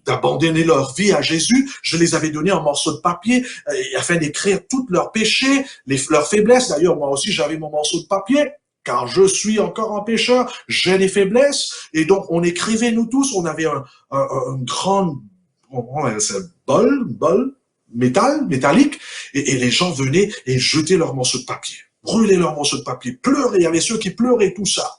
Speaker 1: d'abandonner leur vie à Jésus. Je les avais donné un morceau de papier afin d'écrire tous leurs péchés, leurs faiblesses. D'ailleurs, moi aussi, j'avais mon morceau de papier. Car je suis encore un pécheur, j'ai des faiblesses. Et donc, on écrivait, nous tous, on avait une grande, bol, métallique. Et les gens venaient et jetaient leurs morceaux de papier. Brûler leurs morceaux de papier, pleurer. Il y avait ceux qui pleuraient, tout ça.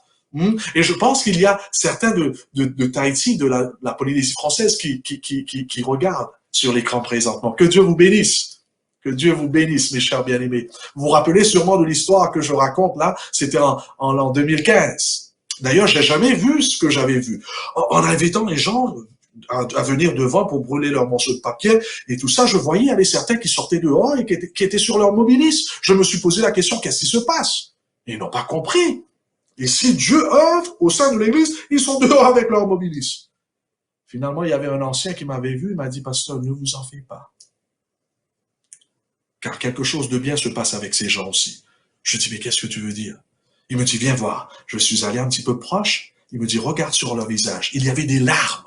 Speaker 1: Et je pense qu'il y a certains de Tahiti, de la Polynésie française qui regardent sur l'écran présentement. Que Dieu vous bénisse. Que Dieu vous bénisse, mes chers bien-aimés. Vous vous rappelez sûrement de l'histoire que je raconte là, c'était en l'an 2015. D'ailleurs, j'ai jamais vu ce que j'avais vu. En invitant les gens à venir devant pour brûler leurs morceaux de papier et tout ça, je voyais, il y avait certains qui sortaient dehors et qui étaient sur leur mobilis. Je me suis posé la question, qu'est-ce qui se passe? Ils n'ont pas compris. Et si Dieu œuvre au sein de l'église, ils sont dehors avec leur mobilis. Finalement, il y avait un ancien qui m'avait vu, il m'a dit, pasteur, ne vous en faites pas. Car quelque chose de bien se passe avec ces gens aussi. Je dis, mais qu'est-ce que tu veux dire? Il me dit, viens voir. Je suis allé un petit peu proche. Il me dit, regarde sur leur visage. Il y avait des larmes.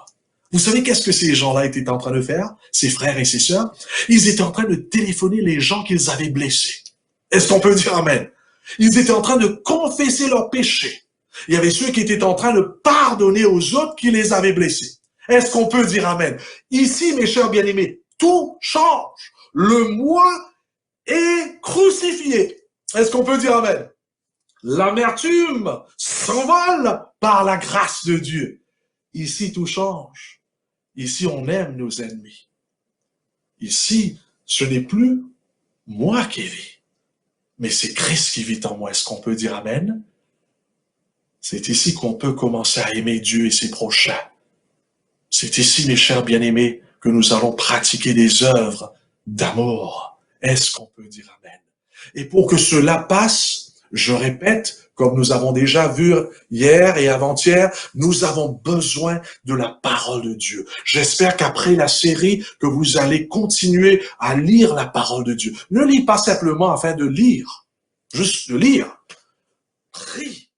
Speaker 1: Vous savez qu'est-ce que ces gens-là étaient en train de faire, ces frères et ces sœurs? Ils étaient en train de téléphoner les gens qu'ils avaient blessés. Est-ce qu'on peut dire Amen? Ils étaient en train de confesser leurs péchés. Il y avait ceux qui étaient en train de pardonner aux autres qui les avaient blessés. Est-ce qu'on peut dire Amen? Ici, mes chers bien-aimés, tout change. Le moi est crucifié. Est-ce qu'on peut dire Amen? L'amertume s'envole par la grâce de Dieu. Ici, tout change. Ici, on aime nos ennemis. Ici, ce n'est plus moi qui vis, mais c'est Christ qui vit en moi. Est-ce qu'on peut dire Amen? C'est ici qu'on peut commencer à aimer Dieu et ses prochains. C'est ici, mes chers bien-aimés, que nous allons pratiquer des œuvres d'amour. Est-ce qu'on peut dire Amen? Et pour que cela passe, je répète, Comme nous avons déjà vu hier et avant-hier, nous avons besoin de la parole de Dieu. J'espère qu'après la série, que vous allez continuer à lire la parole de Dieu. Ne lis pas simplement afin de lire, juste de lire. Prie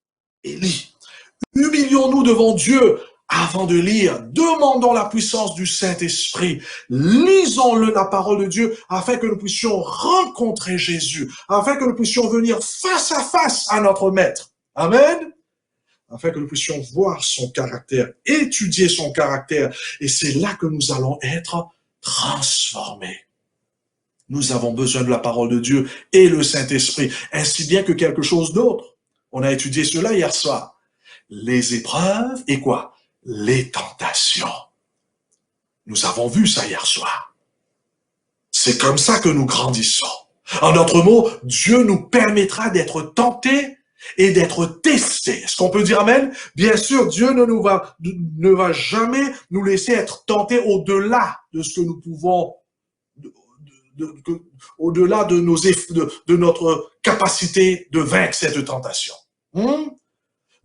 Speaker 1: et lis. Humilions-nous devant Dieu avant de lire. Demandons la puissance du Saint-Esprit. Lisons-le, la parole de Dieu, afin que nous puissions rencontrer Jésus, afin que nous puissions venir face à face à notre Maître. Amen. Afin que nous puissions voir son caractère, étudier son caractère. Et c'est là que nous allons être transformés. Nous avons besoin de la parole de Dieu et le Saint-Esprit, ainsi bien que quelque chose d'autre. On a étudié cela hier soir. Les épreuves et quoi? Les tentations. Nous avons vu ça hier soir. C'est comme ça que nous grandissons. En d'autres mots, Dieu nous permettra d'être tentés et d'être testés. Est-ce qu'on peut dire amen? Bien sûr, Dieu ne va jamais nous laisser être tentés au-delà de ce que nous pouvons, au-delà de notre capacité de vaincre cette tentation.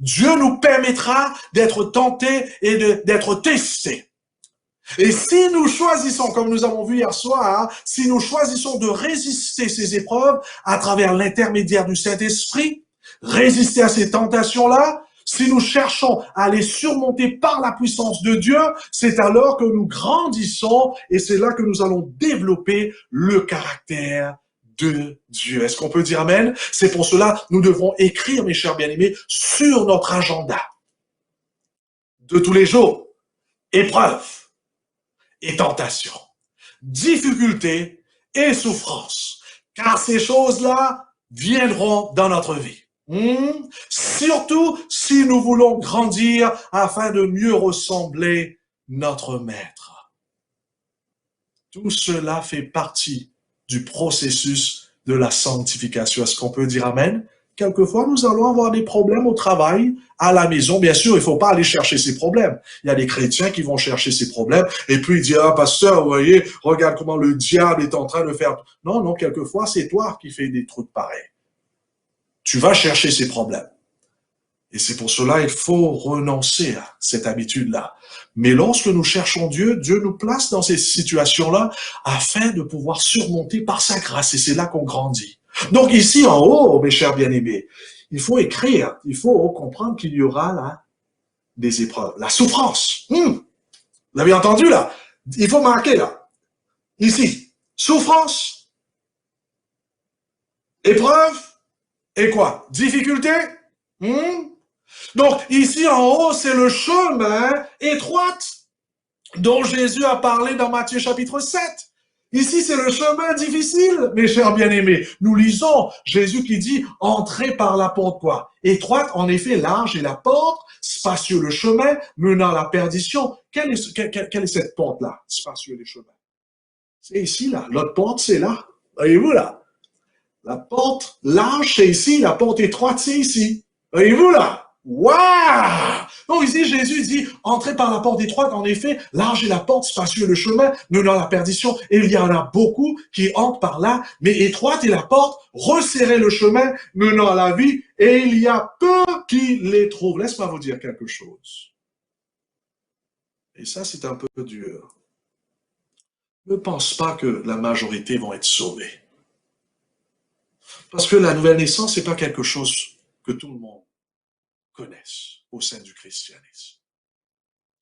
Speaker 1: Dieu nous permettra d'être tentés et d'être testés. Et si nous choisissons, comme nous avons vu hier soir, si nous choisissons de résister ces épreuves à travers l'intermédiaire du Saint-Esprit, résister à ces tentations-là, si nous cherchons à les surmonter par la puissance de Dieu, c'est alors que nous grandissons et c'est là que nous allons développer le caractère de Dieu. Est-ce qu'on peut dire amen? C'est pour cela nous devons écrire, mes chers bien-aimés, sur notre agenda de tous les jours, épreuves et tentations, difficultés et souffrances, car ces choses-là viendront dans notre vie. Surtout si nous voulons grandir afin de mieux ressembler notre Maître. Tout cela fait partie du processus de la sanctification. Est-ce qu'on peut dire amen? Quelquefois, nous allons avoir des problèmes au travail, à la maison. Bien sûr, il ne faut pas aller chercher ces problèmes. Il y a des chrétiens qui vont chercher ces problèmes et puis ils disent, ah, pasteur, vous voyez, regarde comment le diable est en train de faire. Non, non, quelquefois, c'est toi qui fais des trucs pareils. Tu vas chercher ces problèmes. Et c'est pour cela qu'il faut renoncer à cette habitude-là. Mais lorsque nous cherchons Dieu, Dieu nous place dans ces situations-là afin de pouvoir surmonter par sa grâce. Et c'est là qu'on grandit. Donc ici en haut, mes chers bien-aimés, il faut écrire, il faut comprendre qu'il y aura là des épreuves. La souffrance. Vous l'avez entendu là? Il faut marquer là. Ici, souffrance, épreuve, et quoi? Difficulté? Donc, ici en haut, c'est le chemin étroit dont Jésus a parlé dans Matthieu chapitre 7. Ici, c'est le chemin difficile, mes chers bien-aimés. Nous lisons Jésus qui dit « Entrez par la porte quoi? Étroite, en effet, large est la porte, spacieux le chemin, menant à la perdition. » Quelle est cette porte-là, spacieux les chemins? C'est ici, là. L'autre porte, c'est là. Voyez-vous, là? La porte large, c'est ici. La porte étroite, c'est ici. Voyez-vous, là? Waouh! Donc ici, Jésus dit, entrez par la porte étroite, en effet, large est la porte, spacieux le chemin, menant à la perdition, et il y en a beaucoup qui entrent par là, mais étroite est la porte, resserrez le chemin, menant à la vie, et il y a peu qui les trouvent. Laisse-moi vous dire quelque chose. Et ça, c'est un peu dur. Ne pense pas que la majorité vont être sauvés. Parce que la nouvelle naissance, c'est pas quelque chose que tout le monde connaissent au sein du christianisme.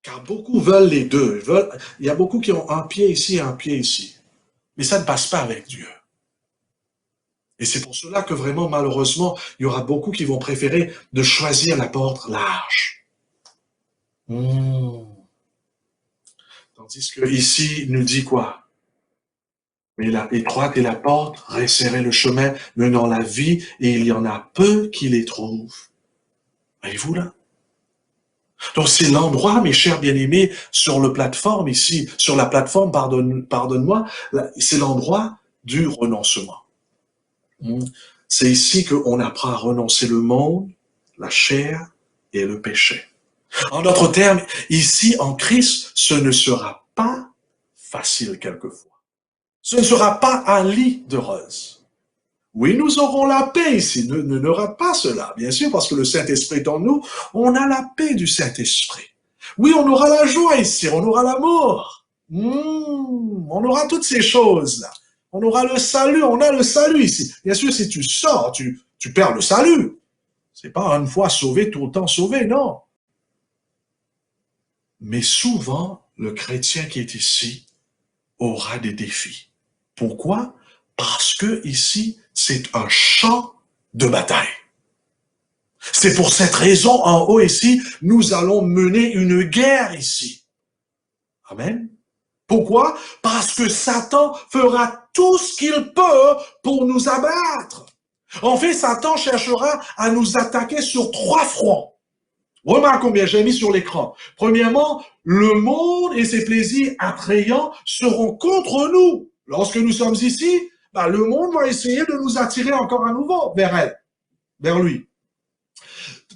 Speaker 1: Car beaucoup veulent les deux. Il y a beaucoup qui ont un pied ici et un pied ici. Mais ça ne passe pas avec Dieu. Et c'est pour cela que vraiment, malheureusement, il y aura beaucoup qui vont préférer de choisir la porte large. Tandis que ici, il nous dit quoi? Mais la étroite est la porte, resserrez le chemin menant la vie, et il y en a peu qui les trouvent. Voyez-vous là? Donc c'est l'endroit, mes chers bien-aimés, sur la plateforme ici, sur la plateforme, pardonne-moi, c'est l'endroit du renoncement. C'est ici qu'on apprend à renoncer le monde, la chair et le péché. En d'autres termes, ici en Christ, ce ne sera pas facile quelquefois. Ce ne sera pas un lit de roses. Oui, nous aurons la paix ici. Ne rate pas cela, bien sûr, parce que le Saint-Esprit est en nous. On a la paix du Saint-Esprit. Oui, on aura la joie ici, on aura l'amour. On aura toutes ces choses-là. On aura le salut, on a le salut ici. Bien sûr, si tu sors, tu perds le salut. C'est pas une fois sauvé, tout le temps sauvé, non. Mais souvent, le chrétien qui est ici aura des défis. Pourquoi? Parce que ici, c'est un champ de bataille. C'est pour cette raison, en haut ici, nous allons mener une guerre ici. Amen. Pourquoi? Parce que Satan fera tout ce qu'il peut pour nous abattre. En fait, Satan cherchera à nous attaquer sur 3 fronts. Remarque combien j'ai mis sur l'écran. Premièrement, le monde et ses plaisirs attrayants seront contre nous. Lorsque nous sommes ici, le monde va essayer de nous attirer encore à nouveau vers elle, vers lui.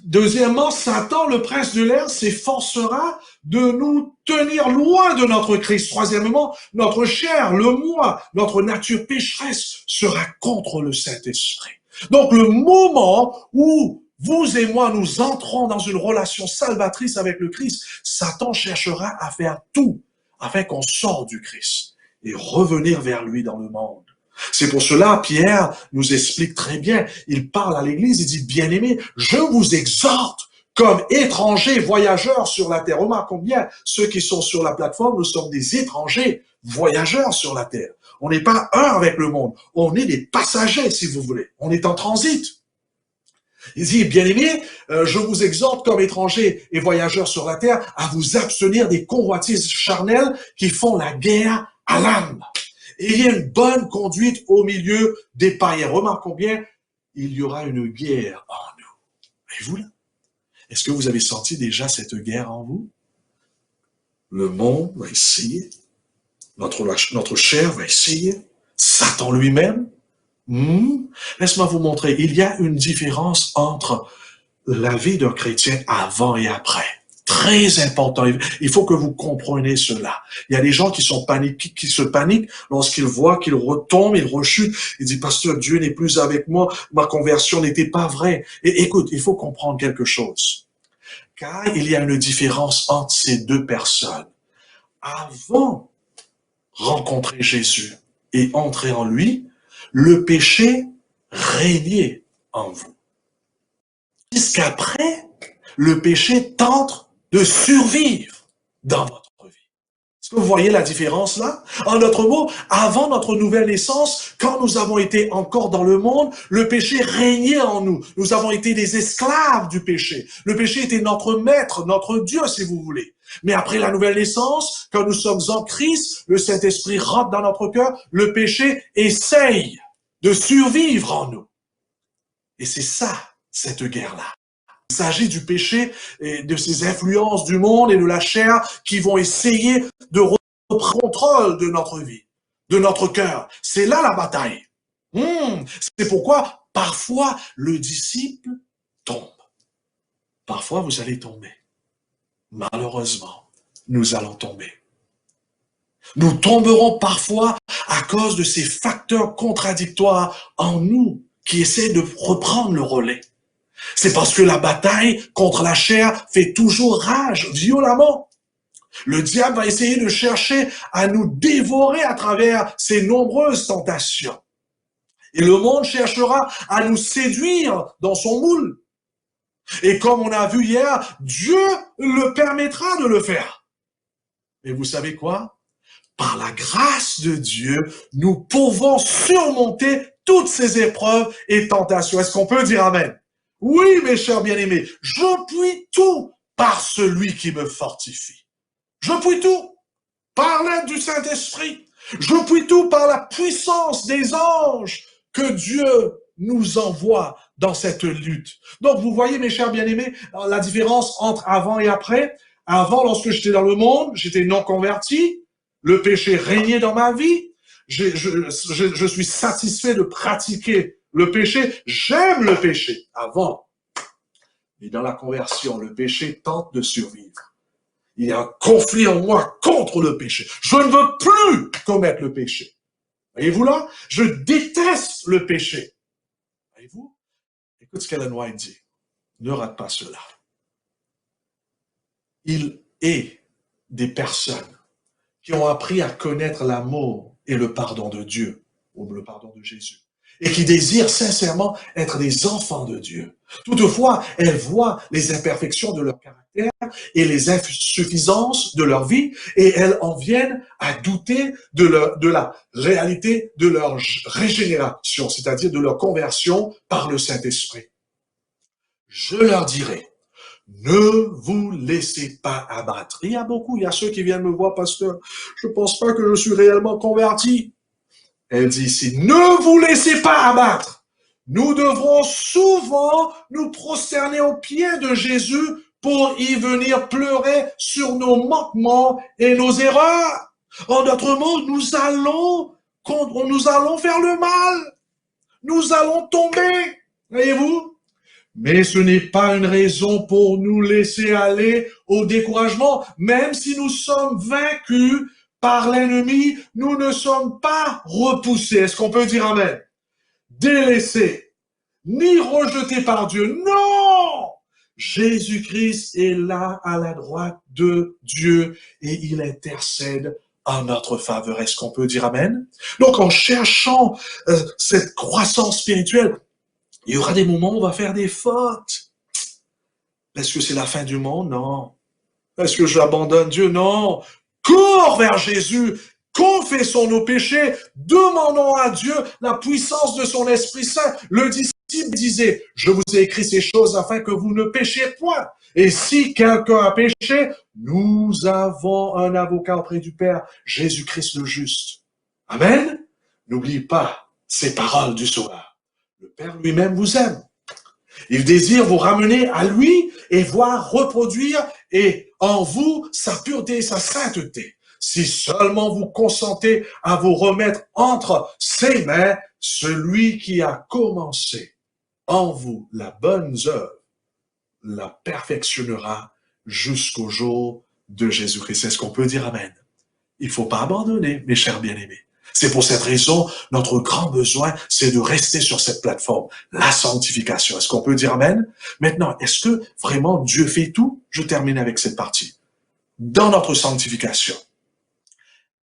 Speaker 1: Deuxièmement, Satan, le prince de l'air, s'efforcera de nous tenir loin de notre Christ. Troisièmement, notre chair, le moi, notre nature pécheresse sera contre le Saint-Esprit. Donc, le moment où vous et moi, nous entrons dans une relation salvatrice avec le Christ, Satan cherchera à faire tout afin qu'on sorte du Christ et revenir vers lui dans le monde. C'est pour cela, Pierre nous explique très bien, il parle à l'Église, il dit, bien-aimés, je vous exhorte comme étrangers, voyageurs sur la terre. Remarquons bien, ceux qui sont sur la plateforme, nous sommes des étrangers, voyageurs sur la terre. On n'est pas un avec le monde, on est des passagers, si vous voulez. On est en transit. Il dit, bien-aimés, je vous exhorte comme étrangers et voyageurs sur la terre à vous abstenir des convoitises charnelles qui font la guerre à l'âme. Ayez une bonne conduite au milieu des païens. Remarquons bien, il y aura une guerre en nous. Et vous là? Est-ce que vous avez senti déjà cette guerre en vous? Le monde va essayer, notre chair va essayer, Satan lui-même. Laisse-moi vous montrer, il y a une différence entre la vie d'un chrétien avant et après. Très important. Il faut que vous compreniez cela. Il y a des gens qui sont paniqués, qui se paniquent lorsqu'ils voient qu'ils retombent, ils rechutent. Ils disent, pasteur, Dieu n'est plus avec moi, ma conversion n'était pas vraie. Et écoute, il faut comprendre quelque chose. Car il y a une différence entre ces deux personnes. Avant de rencontrer Jésus et entrer en lui, le péché régnait en vous. Jusqu'après, le péché tente de survivre dans votre vie. Est-ce que vous voyez la différence là? En d'autres mots, avant notre nouvelle naissance, quand nous avons été encore dans le monde, le péché régnait en nous. Nous avons été des esclaves du péché. Le péché était notre maître, notre Dieu, si vous voulez. Mais après la nouvelle naissance, quand nous sommes en Christ, le Saint-Esprit rentre dans notre cœur, le péché essaye de survivre en nous. Et c'est ça, cette guerre-là. Il s'agit du péché et de ces influences du monde et de la chair qui vont essayer de reprendre le contrôle de notre vie, de notre cœur. C'est là la bataille. C'est pourquoi parfois le disciple tombe. Parfois vous allez tomber. Malheureusement, nous allons tomber. Nous tomberons parfois à cause de ces facteurs contradictoires en nous qui essaient de reprendre le relais. C'est parce que la bataille contre la chair fait toujours rage, violemment. Le diable va essayer de chercher à nous dévorer à travers ses nombreuses tentations. Et le monde cherchera à nous séduire dans son moule. Et comme on a vu hier, Dieu le permettra de le faire. Et vous savez quoi? Par la grâce de Dieu, nous pouvons surmonter toutes ces épreuves et tentations. Est-ce qu'on peut dire amen? Oui, mes chers bien-aimés, je puis tout par celui qui me fortifie. Je puis tout par l'aide du Saint-Esprit. Je puis tout par la puissance des anges que Dieu nous envoie dans cette lutte. Donc, vous voyez, mes chers bien-aimés, la différence entre avant et après. Avant, lorsque j'étais dans le monde, j'étais non converti. Le péché régnait dans ma vie. Je suis satisfait de pratiquer le péché. J'aime le péché avant. Mais dans la conversion, le péché tente de survivre. Il y a un conflit en moi contre le péché. Je ne veux plus commettre le péché. Voyez-vous là? Je déteste le péché. Voyez-vous? Écoute ce qu'Ellen White dit. Ne rate pas cela. Il est des personnes qui ont appris à connaître l'amour et le pardon de Dieu, ou le pardon de Jésus, et qui désirent sincèrement être des enfants de Dieu. Toutefois, elles voient les imperfections de leur caractère et les insuffisances de leur vie, et elles en viennent à douter de la réalité de leur régénération, c'est-à-dire de leur conversion par le Saint-Esprit. Je leur dirai, ne vous laissez pas abattre. Il y a ceux qui viennent me voir, pasteur, je ne pense pas que je suis réellement converti. Elle dit ici, ne vous laissez pas abattre. Nous devrons souvent nous prosterner aux pieds de Jésus pour y venir pleurer sur nos manquements et nos erreurs. En d'autres mots, nous allons faire le mal. Nous allons tomber. Voyez-vous? Mais ce n'est pas une raison pour nous laisser aller au découragement. Même si nous sommes vaincus par l'ennemi, nous ne sommes pas repoussés. Est-ce qu'on peut dire amen? Délaissés, ni rejetés par Dieu. Non! Jésus-Christ est là à la droite de Dieu et il intercède en notre faveur. Est-ce qu'on peut dire amen? Donc, en cherchant cette croissance spirituelle, il y aura des moments où on va faire des fautes. Est-ce que c'est la fin du monde? Non. Est-ce que j'abandonne Dieu? Non. Cours vers Jésus. Confessons nos péchés. Demandons à Dieu la puissance de son Esprit Saint. Le disciple disait, je vous ai écrit ces choses afin que vous ne péchiez point. Et si quelqu'un a péché, nous avons un avocat auprès du Père, Jésus-Christ le juste. Amen. N'oubliez pas ces paroles du Sauveur. Le Père lui-même vous aime. Il désire vous ramener à lui et voir reproduire et en vous sa pureté et sa sainteté. Si seulement vous consentez à vous remettre entre ses mains, celui qui a commencé en vous la bonne œuvre la perfectionnera jusqu'au jour de Jésus-Christ. Est-ce qu'on peut dire amen? Il ne faut pas abandonner, mes chers bien-aimés. C'est pour cette raison, notre grand besoin, c'est de rester sur cette plateforme, la sanctification. Est-ce qu'on peut dire amen? Maintenant, est-ce que vraiment Dieu fait tout? Je termine avec cette partie. Dans notre sanctification,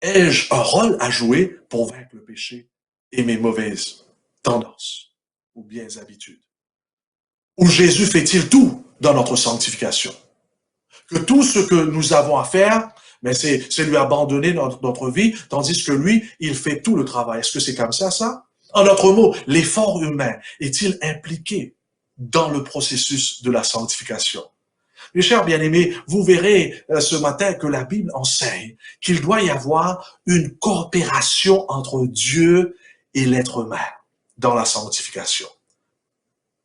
Speaker 1: ai-je un rôle à jouer pour vaincre le péché et mes mauvaises tendances ou bien habitudes? Ou Jésus fait-il tout dans notre sanctification? Que tout ce que nous avons à faire, mais c'est lui abandonner notre vie, tandis que lui, il fait tout le travail. Est-ce que c'est comme ça? En d'autres mots, l'effort humain est-il impliqué dans le processus de la sanctification? Mes chers bien-aimés, vous verrez ce matin que la Bible enseigne qu'il doit y avoir une coopération entre Dieu et l'être humain dans la sanctification.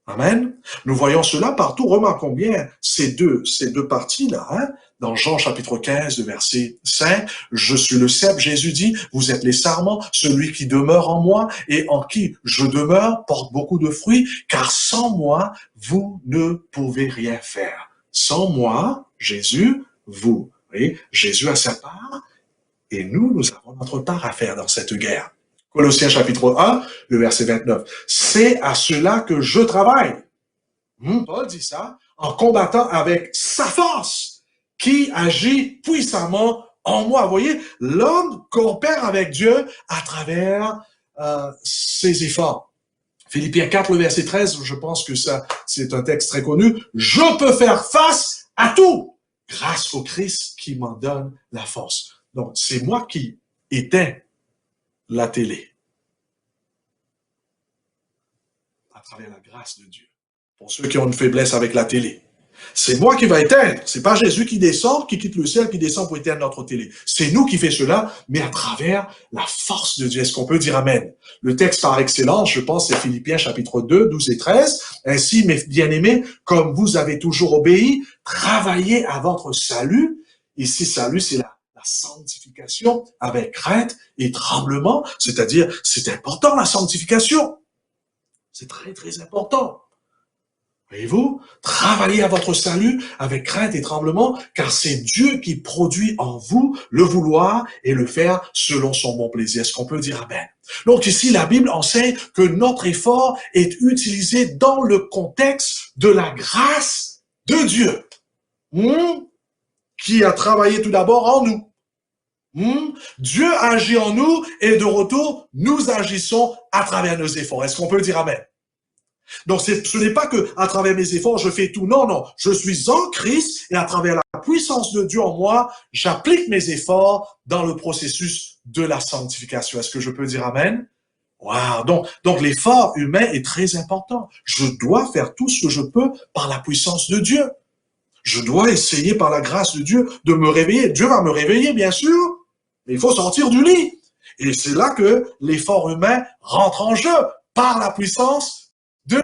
Speaker 1: Amen. Nous voyons cela partout. Remarquons bien ces deux parties-là. Dans Jean chapitre 15, verset 5, « Je suis le cep, Jésus dit, vous êtes les sarments, celui qui demeure en moi et en qui je demeure porte beaucoup de fruits, car sans moi, vous ne pouvez rien faire. » Sans moi, Jésus, vous. Voyez, Jésus a sa part et nous avons notre part à faire dans cette guerre. Colossiens chapitre 1, le verset 29. « C'est à cela que je travaille. » Paul dit ça en combattant avec sa force qui agit puissamment en moi. Vous voyez, l'homme coopère avec Dieu à travers ses efforts. Philippiens 4, le verset 13, je pense que ça, c'est un texte très connu. « Je peux faire face à tout grâce au Christ qui m'en donne la force. » Donc, c'est moi qui éteins la télé à travers la grâce de Dieu. Pour ceux qui ont une faiblesse avec la télé, c'est moi qui va éteindre. C'est pas Jésus qui descend, qui quitte le ciel, qui descend pour éteindre notre télé. C'est nous qui fait cela, mais à travers la force de Dieu. Est-ce qu'on peut dire amen? Le texte par excellence, je pense, c'est Philippiens chapitre 2, 12 et 13. Ainsi, mes bien-aimés, comme vous avez toujours obéi, travaillez à votre salut. Ici, salut, c'est la sanctification avec crainte et tremblement, c'est-à-dire, c'est important la sanctification. C'est très, très important. Voyez-vous, travaillez à votre salut avec crainte et tremblement, car c'est Dieu qui produit en vous le vouloir et le faire selon son bon plaisir. Est-ce qu'on peut dire amen? Donc ici, la Bible enseigne que notre effort est utilisé dans le contexte de la grâce de Dieu, qui a travaillé tout d'abord en nous. Dieu agit en nous et de retour, nous agissons à travers nos efforts. Est-ce qu'on peut dire amen? Donc, ce n'est pas que à travers mes efforts, je fais tout. Non, non. Je suis en Christ et à travers la puissance de Dieu en moi, j'applique mes efforts dans le processus de la sanctification. Est-ce que je peux dire amen? Wow. Donc l'effort humain est très important. Je dois faire tout ce que je peux par la puissance de Dieu. Je dois essayer par la grâce de Dieu de me réveiller. Dieu va me réveiller, bien sûr, mais il faut sortir du lit. Et c'est là que l'effort humain rentre en jeu par la puissance de Dieu.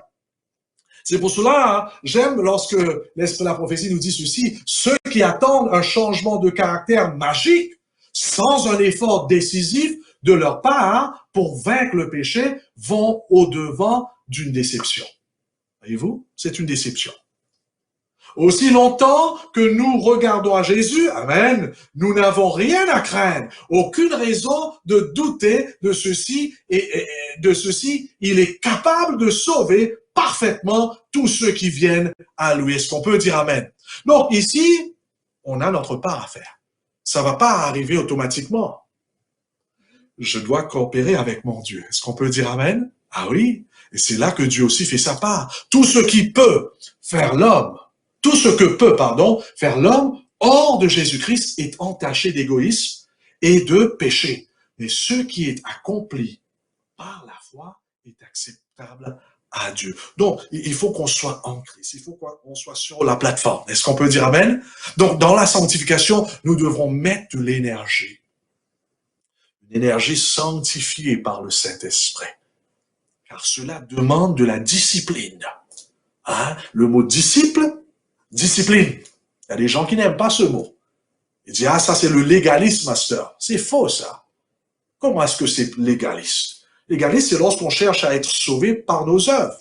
Speaker 1: C'est pour cela, j'aime lorsque l'Esprit de la prophétie nous dit ceci, ceux qui attendent un changement de caractère magique, sans un effort décisif de leur part pour vaincre le péché, vont au-devant d'une déception. Voyez-vous, c'est une déception. Aussi longtemps que nous regardons à Jésus, amen, nous n'avons rien à craindre, aucune raison de douter de ceci, et de ceci, il est capable de sauver parfaitement tous ceux qui viennent à lui. Est-ce qu'on peut dire amen? Donc ici, on a notre part à faire. Ça ne va pas arriver automatiquement. Je dois coopérer avec mon Dieu. Est-ce qu'on peut dire amen? Ah oui, et c'est là que Dieu aussi fait sa part. Tout ce qui peut faire l'homme, tout ce que peut, faire l'homme hors de Jésus-Christ est entaché d'égoïsme et de péché. Mais ce qui est accompli par la foi est acceptable à Dieu. Donc, il faut qu'on soit en Christ, il faut qu'on soit sur la plateforme. Est-ce qu'on peut dire amen? Donc, dans la sanctification, nous devrons mettre de l'énergie. Une énergie sanctifiée par le Saint-Esprit. Car cela demande de la discipline. Le mot disciple, discipline. Il y a des gens qui n'aiment pas ce mot. Ils disent, ça c'est le légalisme, master. C'est faux, ça. Comment est-ce que c'est légaliste? Légaliste, c'est lorsqu'on cherche à être sauvé par nos œuvres.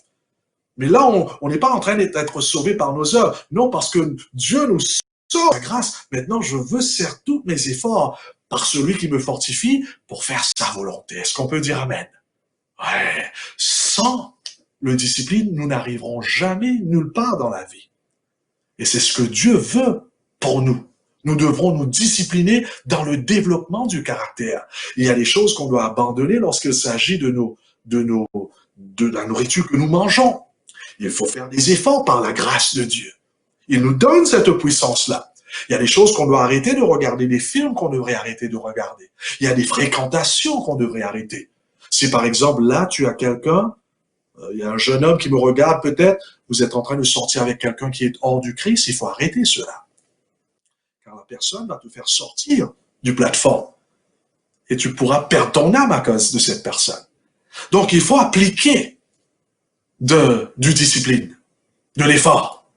Speaker 1: Mais là, on n'est pas en train d'être sauvé par nos œuvres. Non, parce que Dieu nous sauve par grâce. Maintenant, je veux faire tous mes efforts par celui qui me fortifie pour faire sa volonté. Est-ce qu'on peut dire amen? Ouais. Sans le discipline, nous n'arriverons jamais nulle part dans la vie. Et c'est ce que Dieu veut pour nous. Nous devrons nous discipliner dans le développement du caractère. Il y a des choses qu'on doit abandonner lorsqu'il s'agit de la nourriture que nous mangeons. Il faut faire des efforts par la grâce de Dieu. Il nous donne cette puissance-là. Il y a des choses qu'on doit arrêter de regarder, des films qu'on devrait arrêter de regarder. Il y a des fréquentations qu'on devrait arrêter. Si par exemple, là, tu as quelqu'un, il y a un jeune homme qui me regarde peut-être, vous êtes en train de sortir avec quelqu'un qui est hors du Christ, il faut arrêter cela. Car la personne va te faire sortir du plateforme. Et tu pourras perdre ton âme à cause de cette personne. Donc, il faut appliquer du discipline, de l'effort.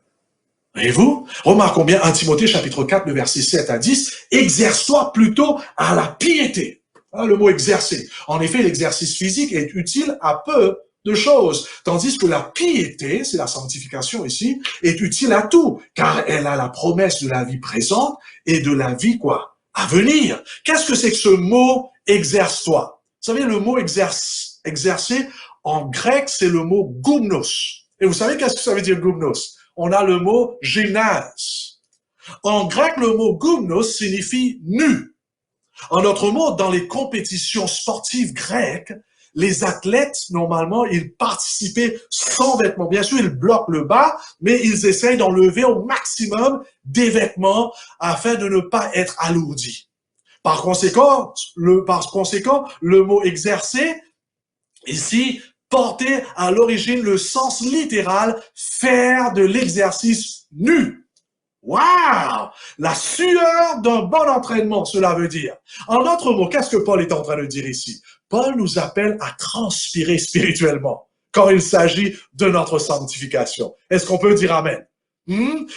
Speaker 1: Voyez-vous? Remarquons bien 1 Timothée chapitre 4, le verset 7 à 10, exerce-toi plutôt à la piété. Le mot exercer. En effet, l'exercice physique est utile à peu de choses, tandis que la piété, c'est la sanctification ici, est utile à tout, car elle a la promesse de la vie présente et de la vie, à venir. Qu'est-ce que c'est que ce mot exerce-toi? Vous savez, le mot exercer, en grec, c'est le mot gumnos. Et vous savez qu'est-ce que ça veut dire gumnos? On a le mot gymnase. En grec, le mot gumnos signifie nu. En d'autres mots, dans les compétitions sportives grecques, les athlètes, normalement, ils participaient sans vêtements. Bien sûr, ils bloquent le bas, mais ils essayent d'enlever au maximum des vêtements afin de ne pas être alourdis. Par conséquent, le mot exercer, ici, portait à l'origine le sens littéral, faire de l'exercice nu. Waouh! La sueur d'un bon entraînement, cela veut dire. En d'autres mots, qu'est-ce que Paul est en train de dire ici? Paul nous appelle à transpirer spirituellement quand il s'agit de notre sanctification. Est-ce qu'on peut dire amen?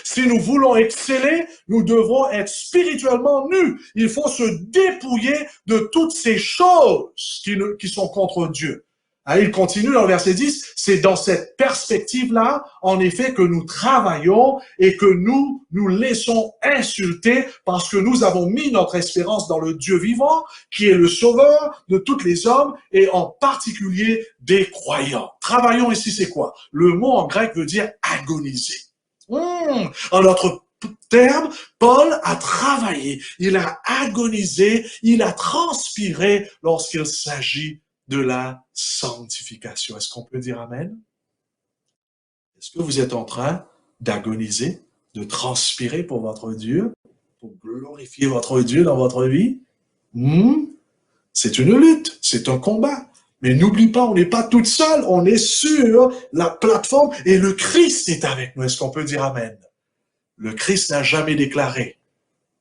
Speaker 1: Si nous voulons exceller, nous devons être spirituellement nus. Il faut se dépouiller de toutes ces choses qui sont contre Dieu. Ah, il continue dans le verset 10, c'est dans cette perspective-là, en effet, que nous travaillons et que nous nous laissons insulter parce que nous avons mis notre espérance dans le Dieu vivant, qui est le sauveur de tous les hommes et en particulier des croyants. Travaillons ici, c'est quoi? Le mot en grec veut dire agoniser. En notre terme, Paul a travaillé, il a agonisé, il a transpiré lorsqu'il s'agit de la sanctification. Est-ce qu'on peut dire Amen? Est-ce que vous êtes en train d'agoniser, de transpirer pour votre Dieu, pour glorifier votre Dieu dans votre vie? C'est une lutte, c'est un combat. Mais n'oublie pas, on n'est pas toute seule, on est sur la plateforme et le Christ est avec nous. Est-ce qu'on peut dire Amen? Le Christ n'a jamais déclaré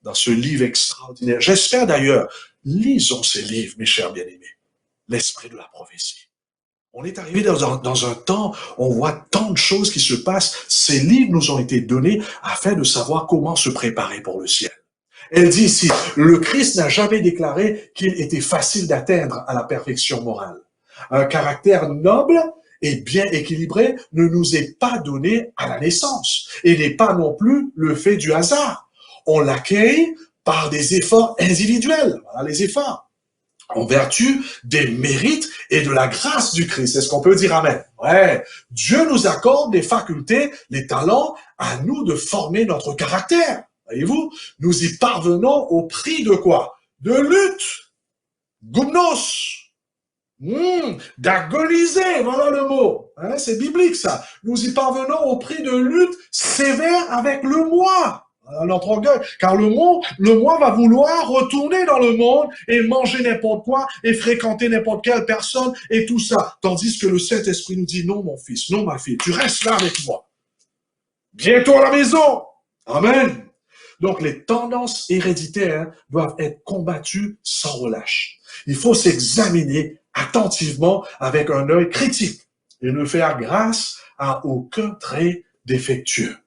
Speaker 1: dans ce livre extraordinaire. J'espère d'ailleurs, lisons ces livres, mes chers bien-aimés. L'esprit de la prophétie. On est arrivé dans un temps, on voit tant de choses qui se passent. Ces livres nous ont été donnés afin de savoir comment se préparer pour le ciel. Elle dit ici, le Christ n'a jamais déclaré qu'il était facile d'atteindre à la perfection morale. Un caractère noble et bien équilibré ne nous est pas donné à la naissance et n'est pas non plus le fait du hasard. On l'accueille par des efforts individuels. Voilà les efforts. En vertu des mérites et de la grâce du Christ. Est-ce qu'on peut dire Amen? Ouais. Dieu nous accorde des facultés, les talents, à nous de former notre caractère. Voyez-vous? Nous y parvenons au prix de quoi? De lutte. Gumnos. D'agoniser, voilà le mot. Hein, c'est biblique ça. Nous y parvenons au prix de lutte sévère avec le moi. Notre orgueil, car le moi va vouloir retourner dans le monde et manger n'importe quoi et fréquenter n'importe quelle personne et tout ça. Tandis que le Saint-Esprit nous dit, non mon fils, non ma fille, tu restes là avec moi. Bientôt à la maison. Amen. Donc les tendances héréditaires doivent être combattues sans relâche. Il faut s'examiner attentivement avec un œil critique et ne faire grâce à aucun trait défectueux.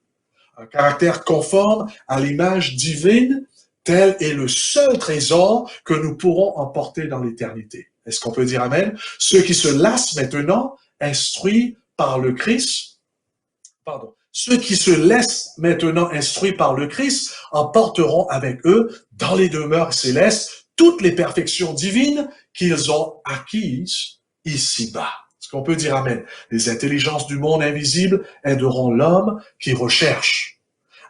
Speaker 1: Un caractère conforme à l'image divine, tel est le seul trésor que nous pourrons emporter dans l'éternité. Est-ce qu'on peut dire Amen? Ceux qui se lassent maintenant, instruits par le Christ, ceux qui se laissent maintenant instruits par le Christ, emporteront avec eux, dans les demeures célestes, toutes les perfections divines qu'ils ont acquises ici-bas. Est-ce qu'on peut dire Amen? Les intelligences du monde invisible aideront l'homme qui recherche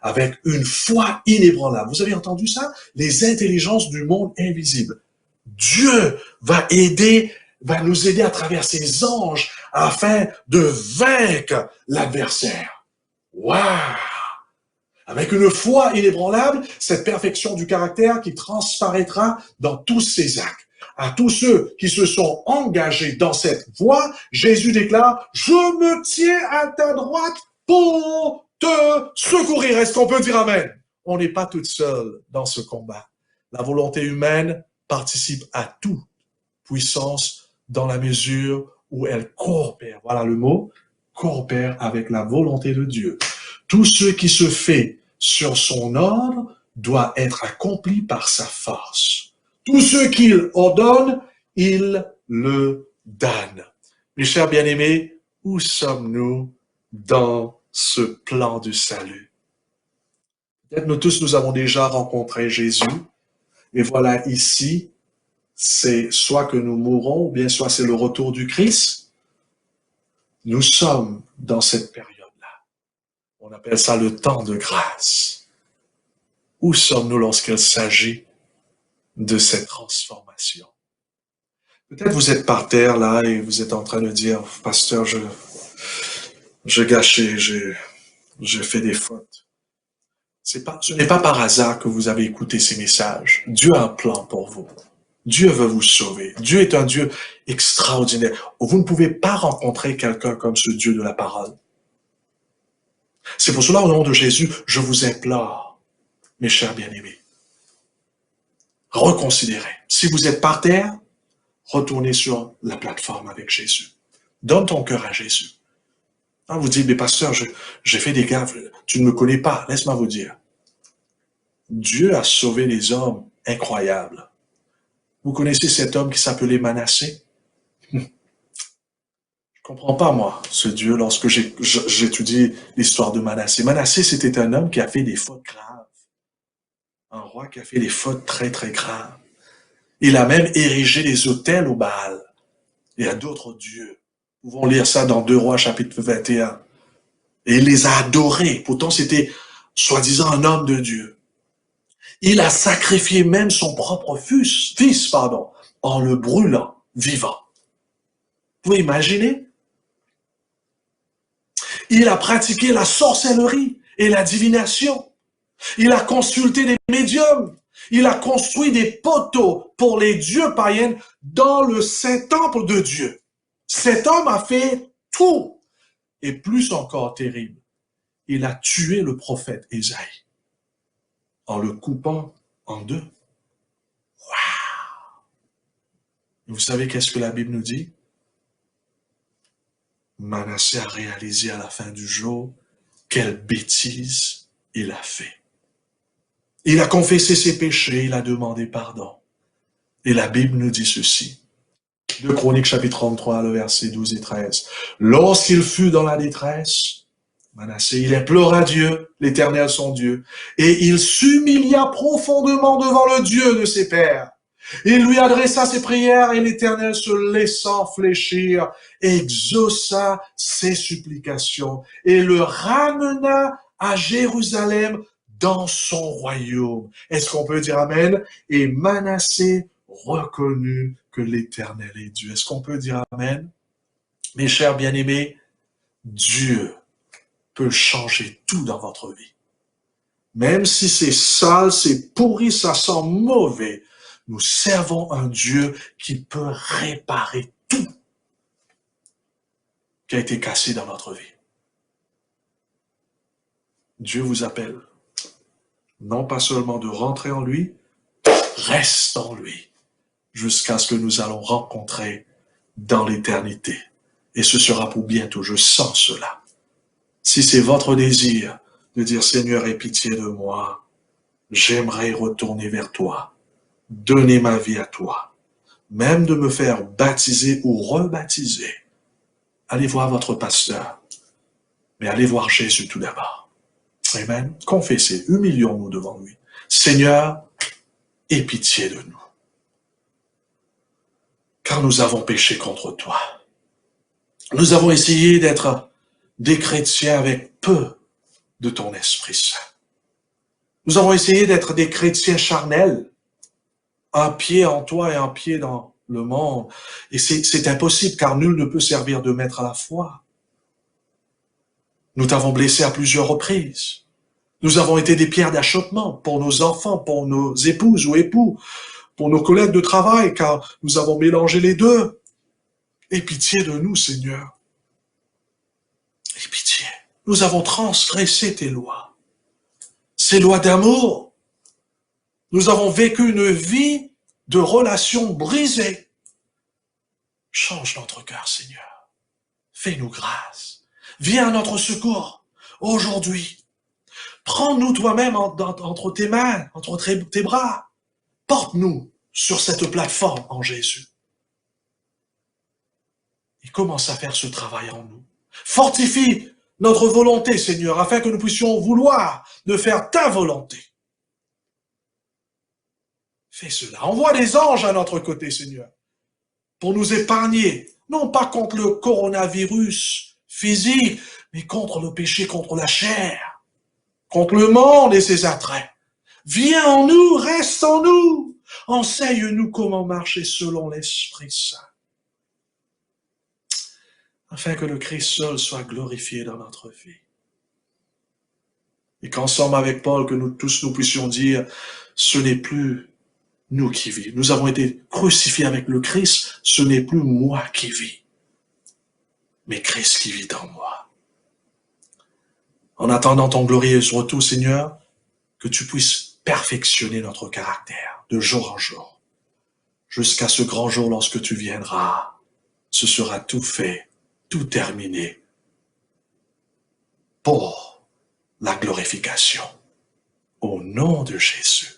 Speaker 1: avec une foi inébranlable. Vous avez entendu ça? Les intelligences du monde invisible. Dieu va nous aider à travers ses anges afin de vaincre l'adversaire. Waouh! Avec une foi inébranlable, cette perfection du caractère qui transparaîtra dans tous ses actes. À tous ceux qui se sont engagés dans cette voie, Jésus déclare, je me tiens à ta droite pour te secourir. Est-ce qu'on peut dire Amen? On n'est pas toute seule dans ce combat. La volonté humaine participe à toute puissance dans la mesure où elle coopère. Voilà le mot, coopère avec la volonté de Dieu. Tout ce qui se fait sur son ordre doit être accompli par sa force. Tout ce qu'il ordonne, il le donne. Mes chers bien-aimés, où sommes-nous dans ce plan du salut? Peut-être nous tous, nous avons déjà rencontré Jésus. Et voilà, ici, c'est soit que nous mourrons, ou bien soit c'est le retour du Christ. Nous sommes dans cette période-là. On appelle ça le temps de grâce. Où sommes-nous lorsqu'il s'agit de cette transformation? Peut-être vous êtes par terre là et vous êtes en train de dire, pasteur, je gâchais, j'ai fait des fautes. Ce n'est pas par hasard que vous avez écouté ces messages. Dieu a un plan pour vous. Dieu veut vous sauver. Dieu est un Dieu extraordinaire. Vous ne pouvez pas rencontrer quelqu'un comme ce Dieu de la parole. C'est pour cela, au nom de Jésus, je vous implore, mes chers bien-aimés, reconsidérez. Si vous êtes par terre, retournez sur la plateforme avec Jésus. Donne ton cœur à Jésus. Vous dites, mais pasteur, j'ai fait des gaffes, tu ne me connais pas. Laisse-moi vous dire. Dieu a sauvé les hommes incroyables. Vous connaissez cet homme qui s'appelait Manassé? comprends pas, moi, ce Dieu, lorsque j'étudie l'histoire de Manassé. Manassé, c'était un homme qui a fait des fautes graves. Un roi qui a fait des fautes très, très graves. Il a même érigé des autels au Baal et à d'autres dieux. Nous pouvons lire ça dans 2 Rois, chapitre 21. Et il les a adorés. Pourtant, c'était soi-disant un homme de Dieu. Il a sacrifié même son propre fils, en le brûlant vivant. Vous pouvez imaginer? Il a pratiqué la sorcellerie et la divination. Il a consulté des médiums. Il a construit des poteaux pour les dieux païens dans le Saint-Temple de Dieu. Cet homme a fait tout. Et plus encore terrible, il a tué le prophète Ésaïe en le coupant en deux. Waouh! Vous savez qu'est-ce que la Bible nous dit? Manassé a réalisé à la fin du jour quelle bêtise il a fait. Il a confessé ses péchés, il a demandé pardon. Et la Bible nous dit ceci. 2 Chroniques chapitre 33, le verset 12 et 13. Lorsqu'il fut dans la détresse, Manassé, il implora Dieu, l'Éternel son Dieu, et il s'humilia profondément devant le Dieu de ses pères. Il lui adressa ses prières et l'Éternel, se laissant fléchir, exauça ses supplications et le ramena à Jérusalem dans son royaume. Est-ce qu'on peut dire amen? Et Manassé reconnut que l'Éternel est Dieu. Est-ce qu'on peut dire amen? Mes chers bien-aimés, Dieu peut changer tout dans votre vie. Même si c'est sale, c'est pourri, ça sent mauvais, nous servons un Dieu qui peut réparer tout qui a été cassé dans notre vie. Dieu vous appelle, non pas seulement de rentrer en lui, reste en lui, jusqu'à ce que nous allons rencontrer dans l'éternité. Et ce sera pour bientôt, je sens cela. Si c'est votre désir de dire, Seigneur, aie pitié de moi, j'aimerais retourner vers toi, donner ma vie à toi, même de me faire baptiser ou rebaptiser. Allez voir votre pasteur, mais allez voir Jésus tout d'abord. Amen. Confessez, humilions-nous devant lui. Seigneur, aie pitié de nous, car nous avons péché contre toi. Nous avons essayé d'être des chrétiens avec peu de ton Esprit Saint. Nous avons essayé d'être des chrétiens charnels, un pied en toi et un pied dans le monde. Et c'est impossible, car nul ne peut servir de maître à la fois. Nous t'avons blessé à plusieurs reprises. Nous avons été des pierres d'achoppement pour nos enfants, pour nos épouses ou époux, pour nos collègues de travail, car nous avons mélangé les deux. Aie pitié de nous, Seigneur. Aie pitié. Nous avons transgressé tes lois. Ces lois d'amour. Nous avons vécu une vie de relations brisées. Change notre cœur, Seigneur. Fais-nous grâce. Viens à notre secours aujourd'hui. Prends-nous toi-même entre tes mains, entre tes bras. Porte-nous sur cette plateforme en Jésus. Et commence à faire ce travail en nous. Fortifie notre volonté, Seigneur, afin que nous puissions vouloir de faire ta volonté. Fais cela. Envoie des anges à notre côté, Seigneur, pour nous épargner, non pas contre le coronavirus physique, mais contre le péché, contre la chair, contre le monde et ses attraits. Viens en nous, reste en nous. Enseigne-nous comment marcher selon l'Esprit Saint, afin que le Christ seul soit glorifié dans notre vie. Et qu'ensemble avec Paul, que nous tous nous puissions dire, ce n'est plus nous qui vivons. Nous avons été crucifiés avec le Christ, ce n'est plus moi qui vis, mais Christ qui vit en moi. En attendant ton glorieux retour, Seigneur, que tu puisses perfectionner notre caractère de jour en jour, jusqu'à ce grand jour lorsque tu viendras. Ce sera tout fait, tout terminé, pour la glorification. Au nom de Jésus.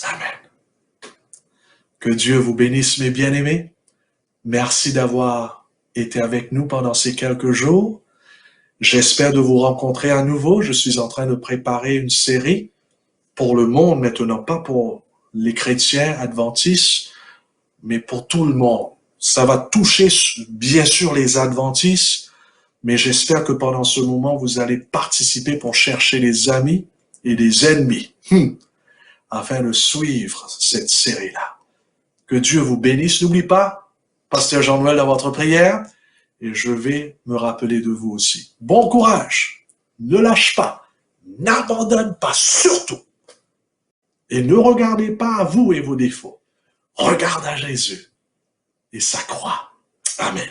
Speaker 1: Amen. Que Dieu vous bénisse, mes bien-aimés. Merci d'avoir été avec nous pendant ces quelques jours. J'espère de vous rencontrer à nouveau. Je suis en train de préparer une série pour le monde maintenant, pas pour les chrétiens adventistes, mais pour tout le monde. Ça va toucher bien sûr les adventistes, mais j'espère que pendant ce moment, vous allez participer pour chercher les amis et les ennemis, afin de suivre cette série-là. Que Dieu vous bénisse. N'oublie pas, Pasteur Jean-Noël, dans votre prière, et je vais me rappeler de vous aussi. Bon courage, ne lâche pas, n'abandonne pas surtout, et ne regardez pas à vous et vos défauts. Regarde à Jésus et sa croix. Amen.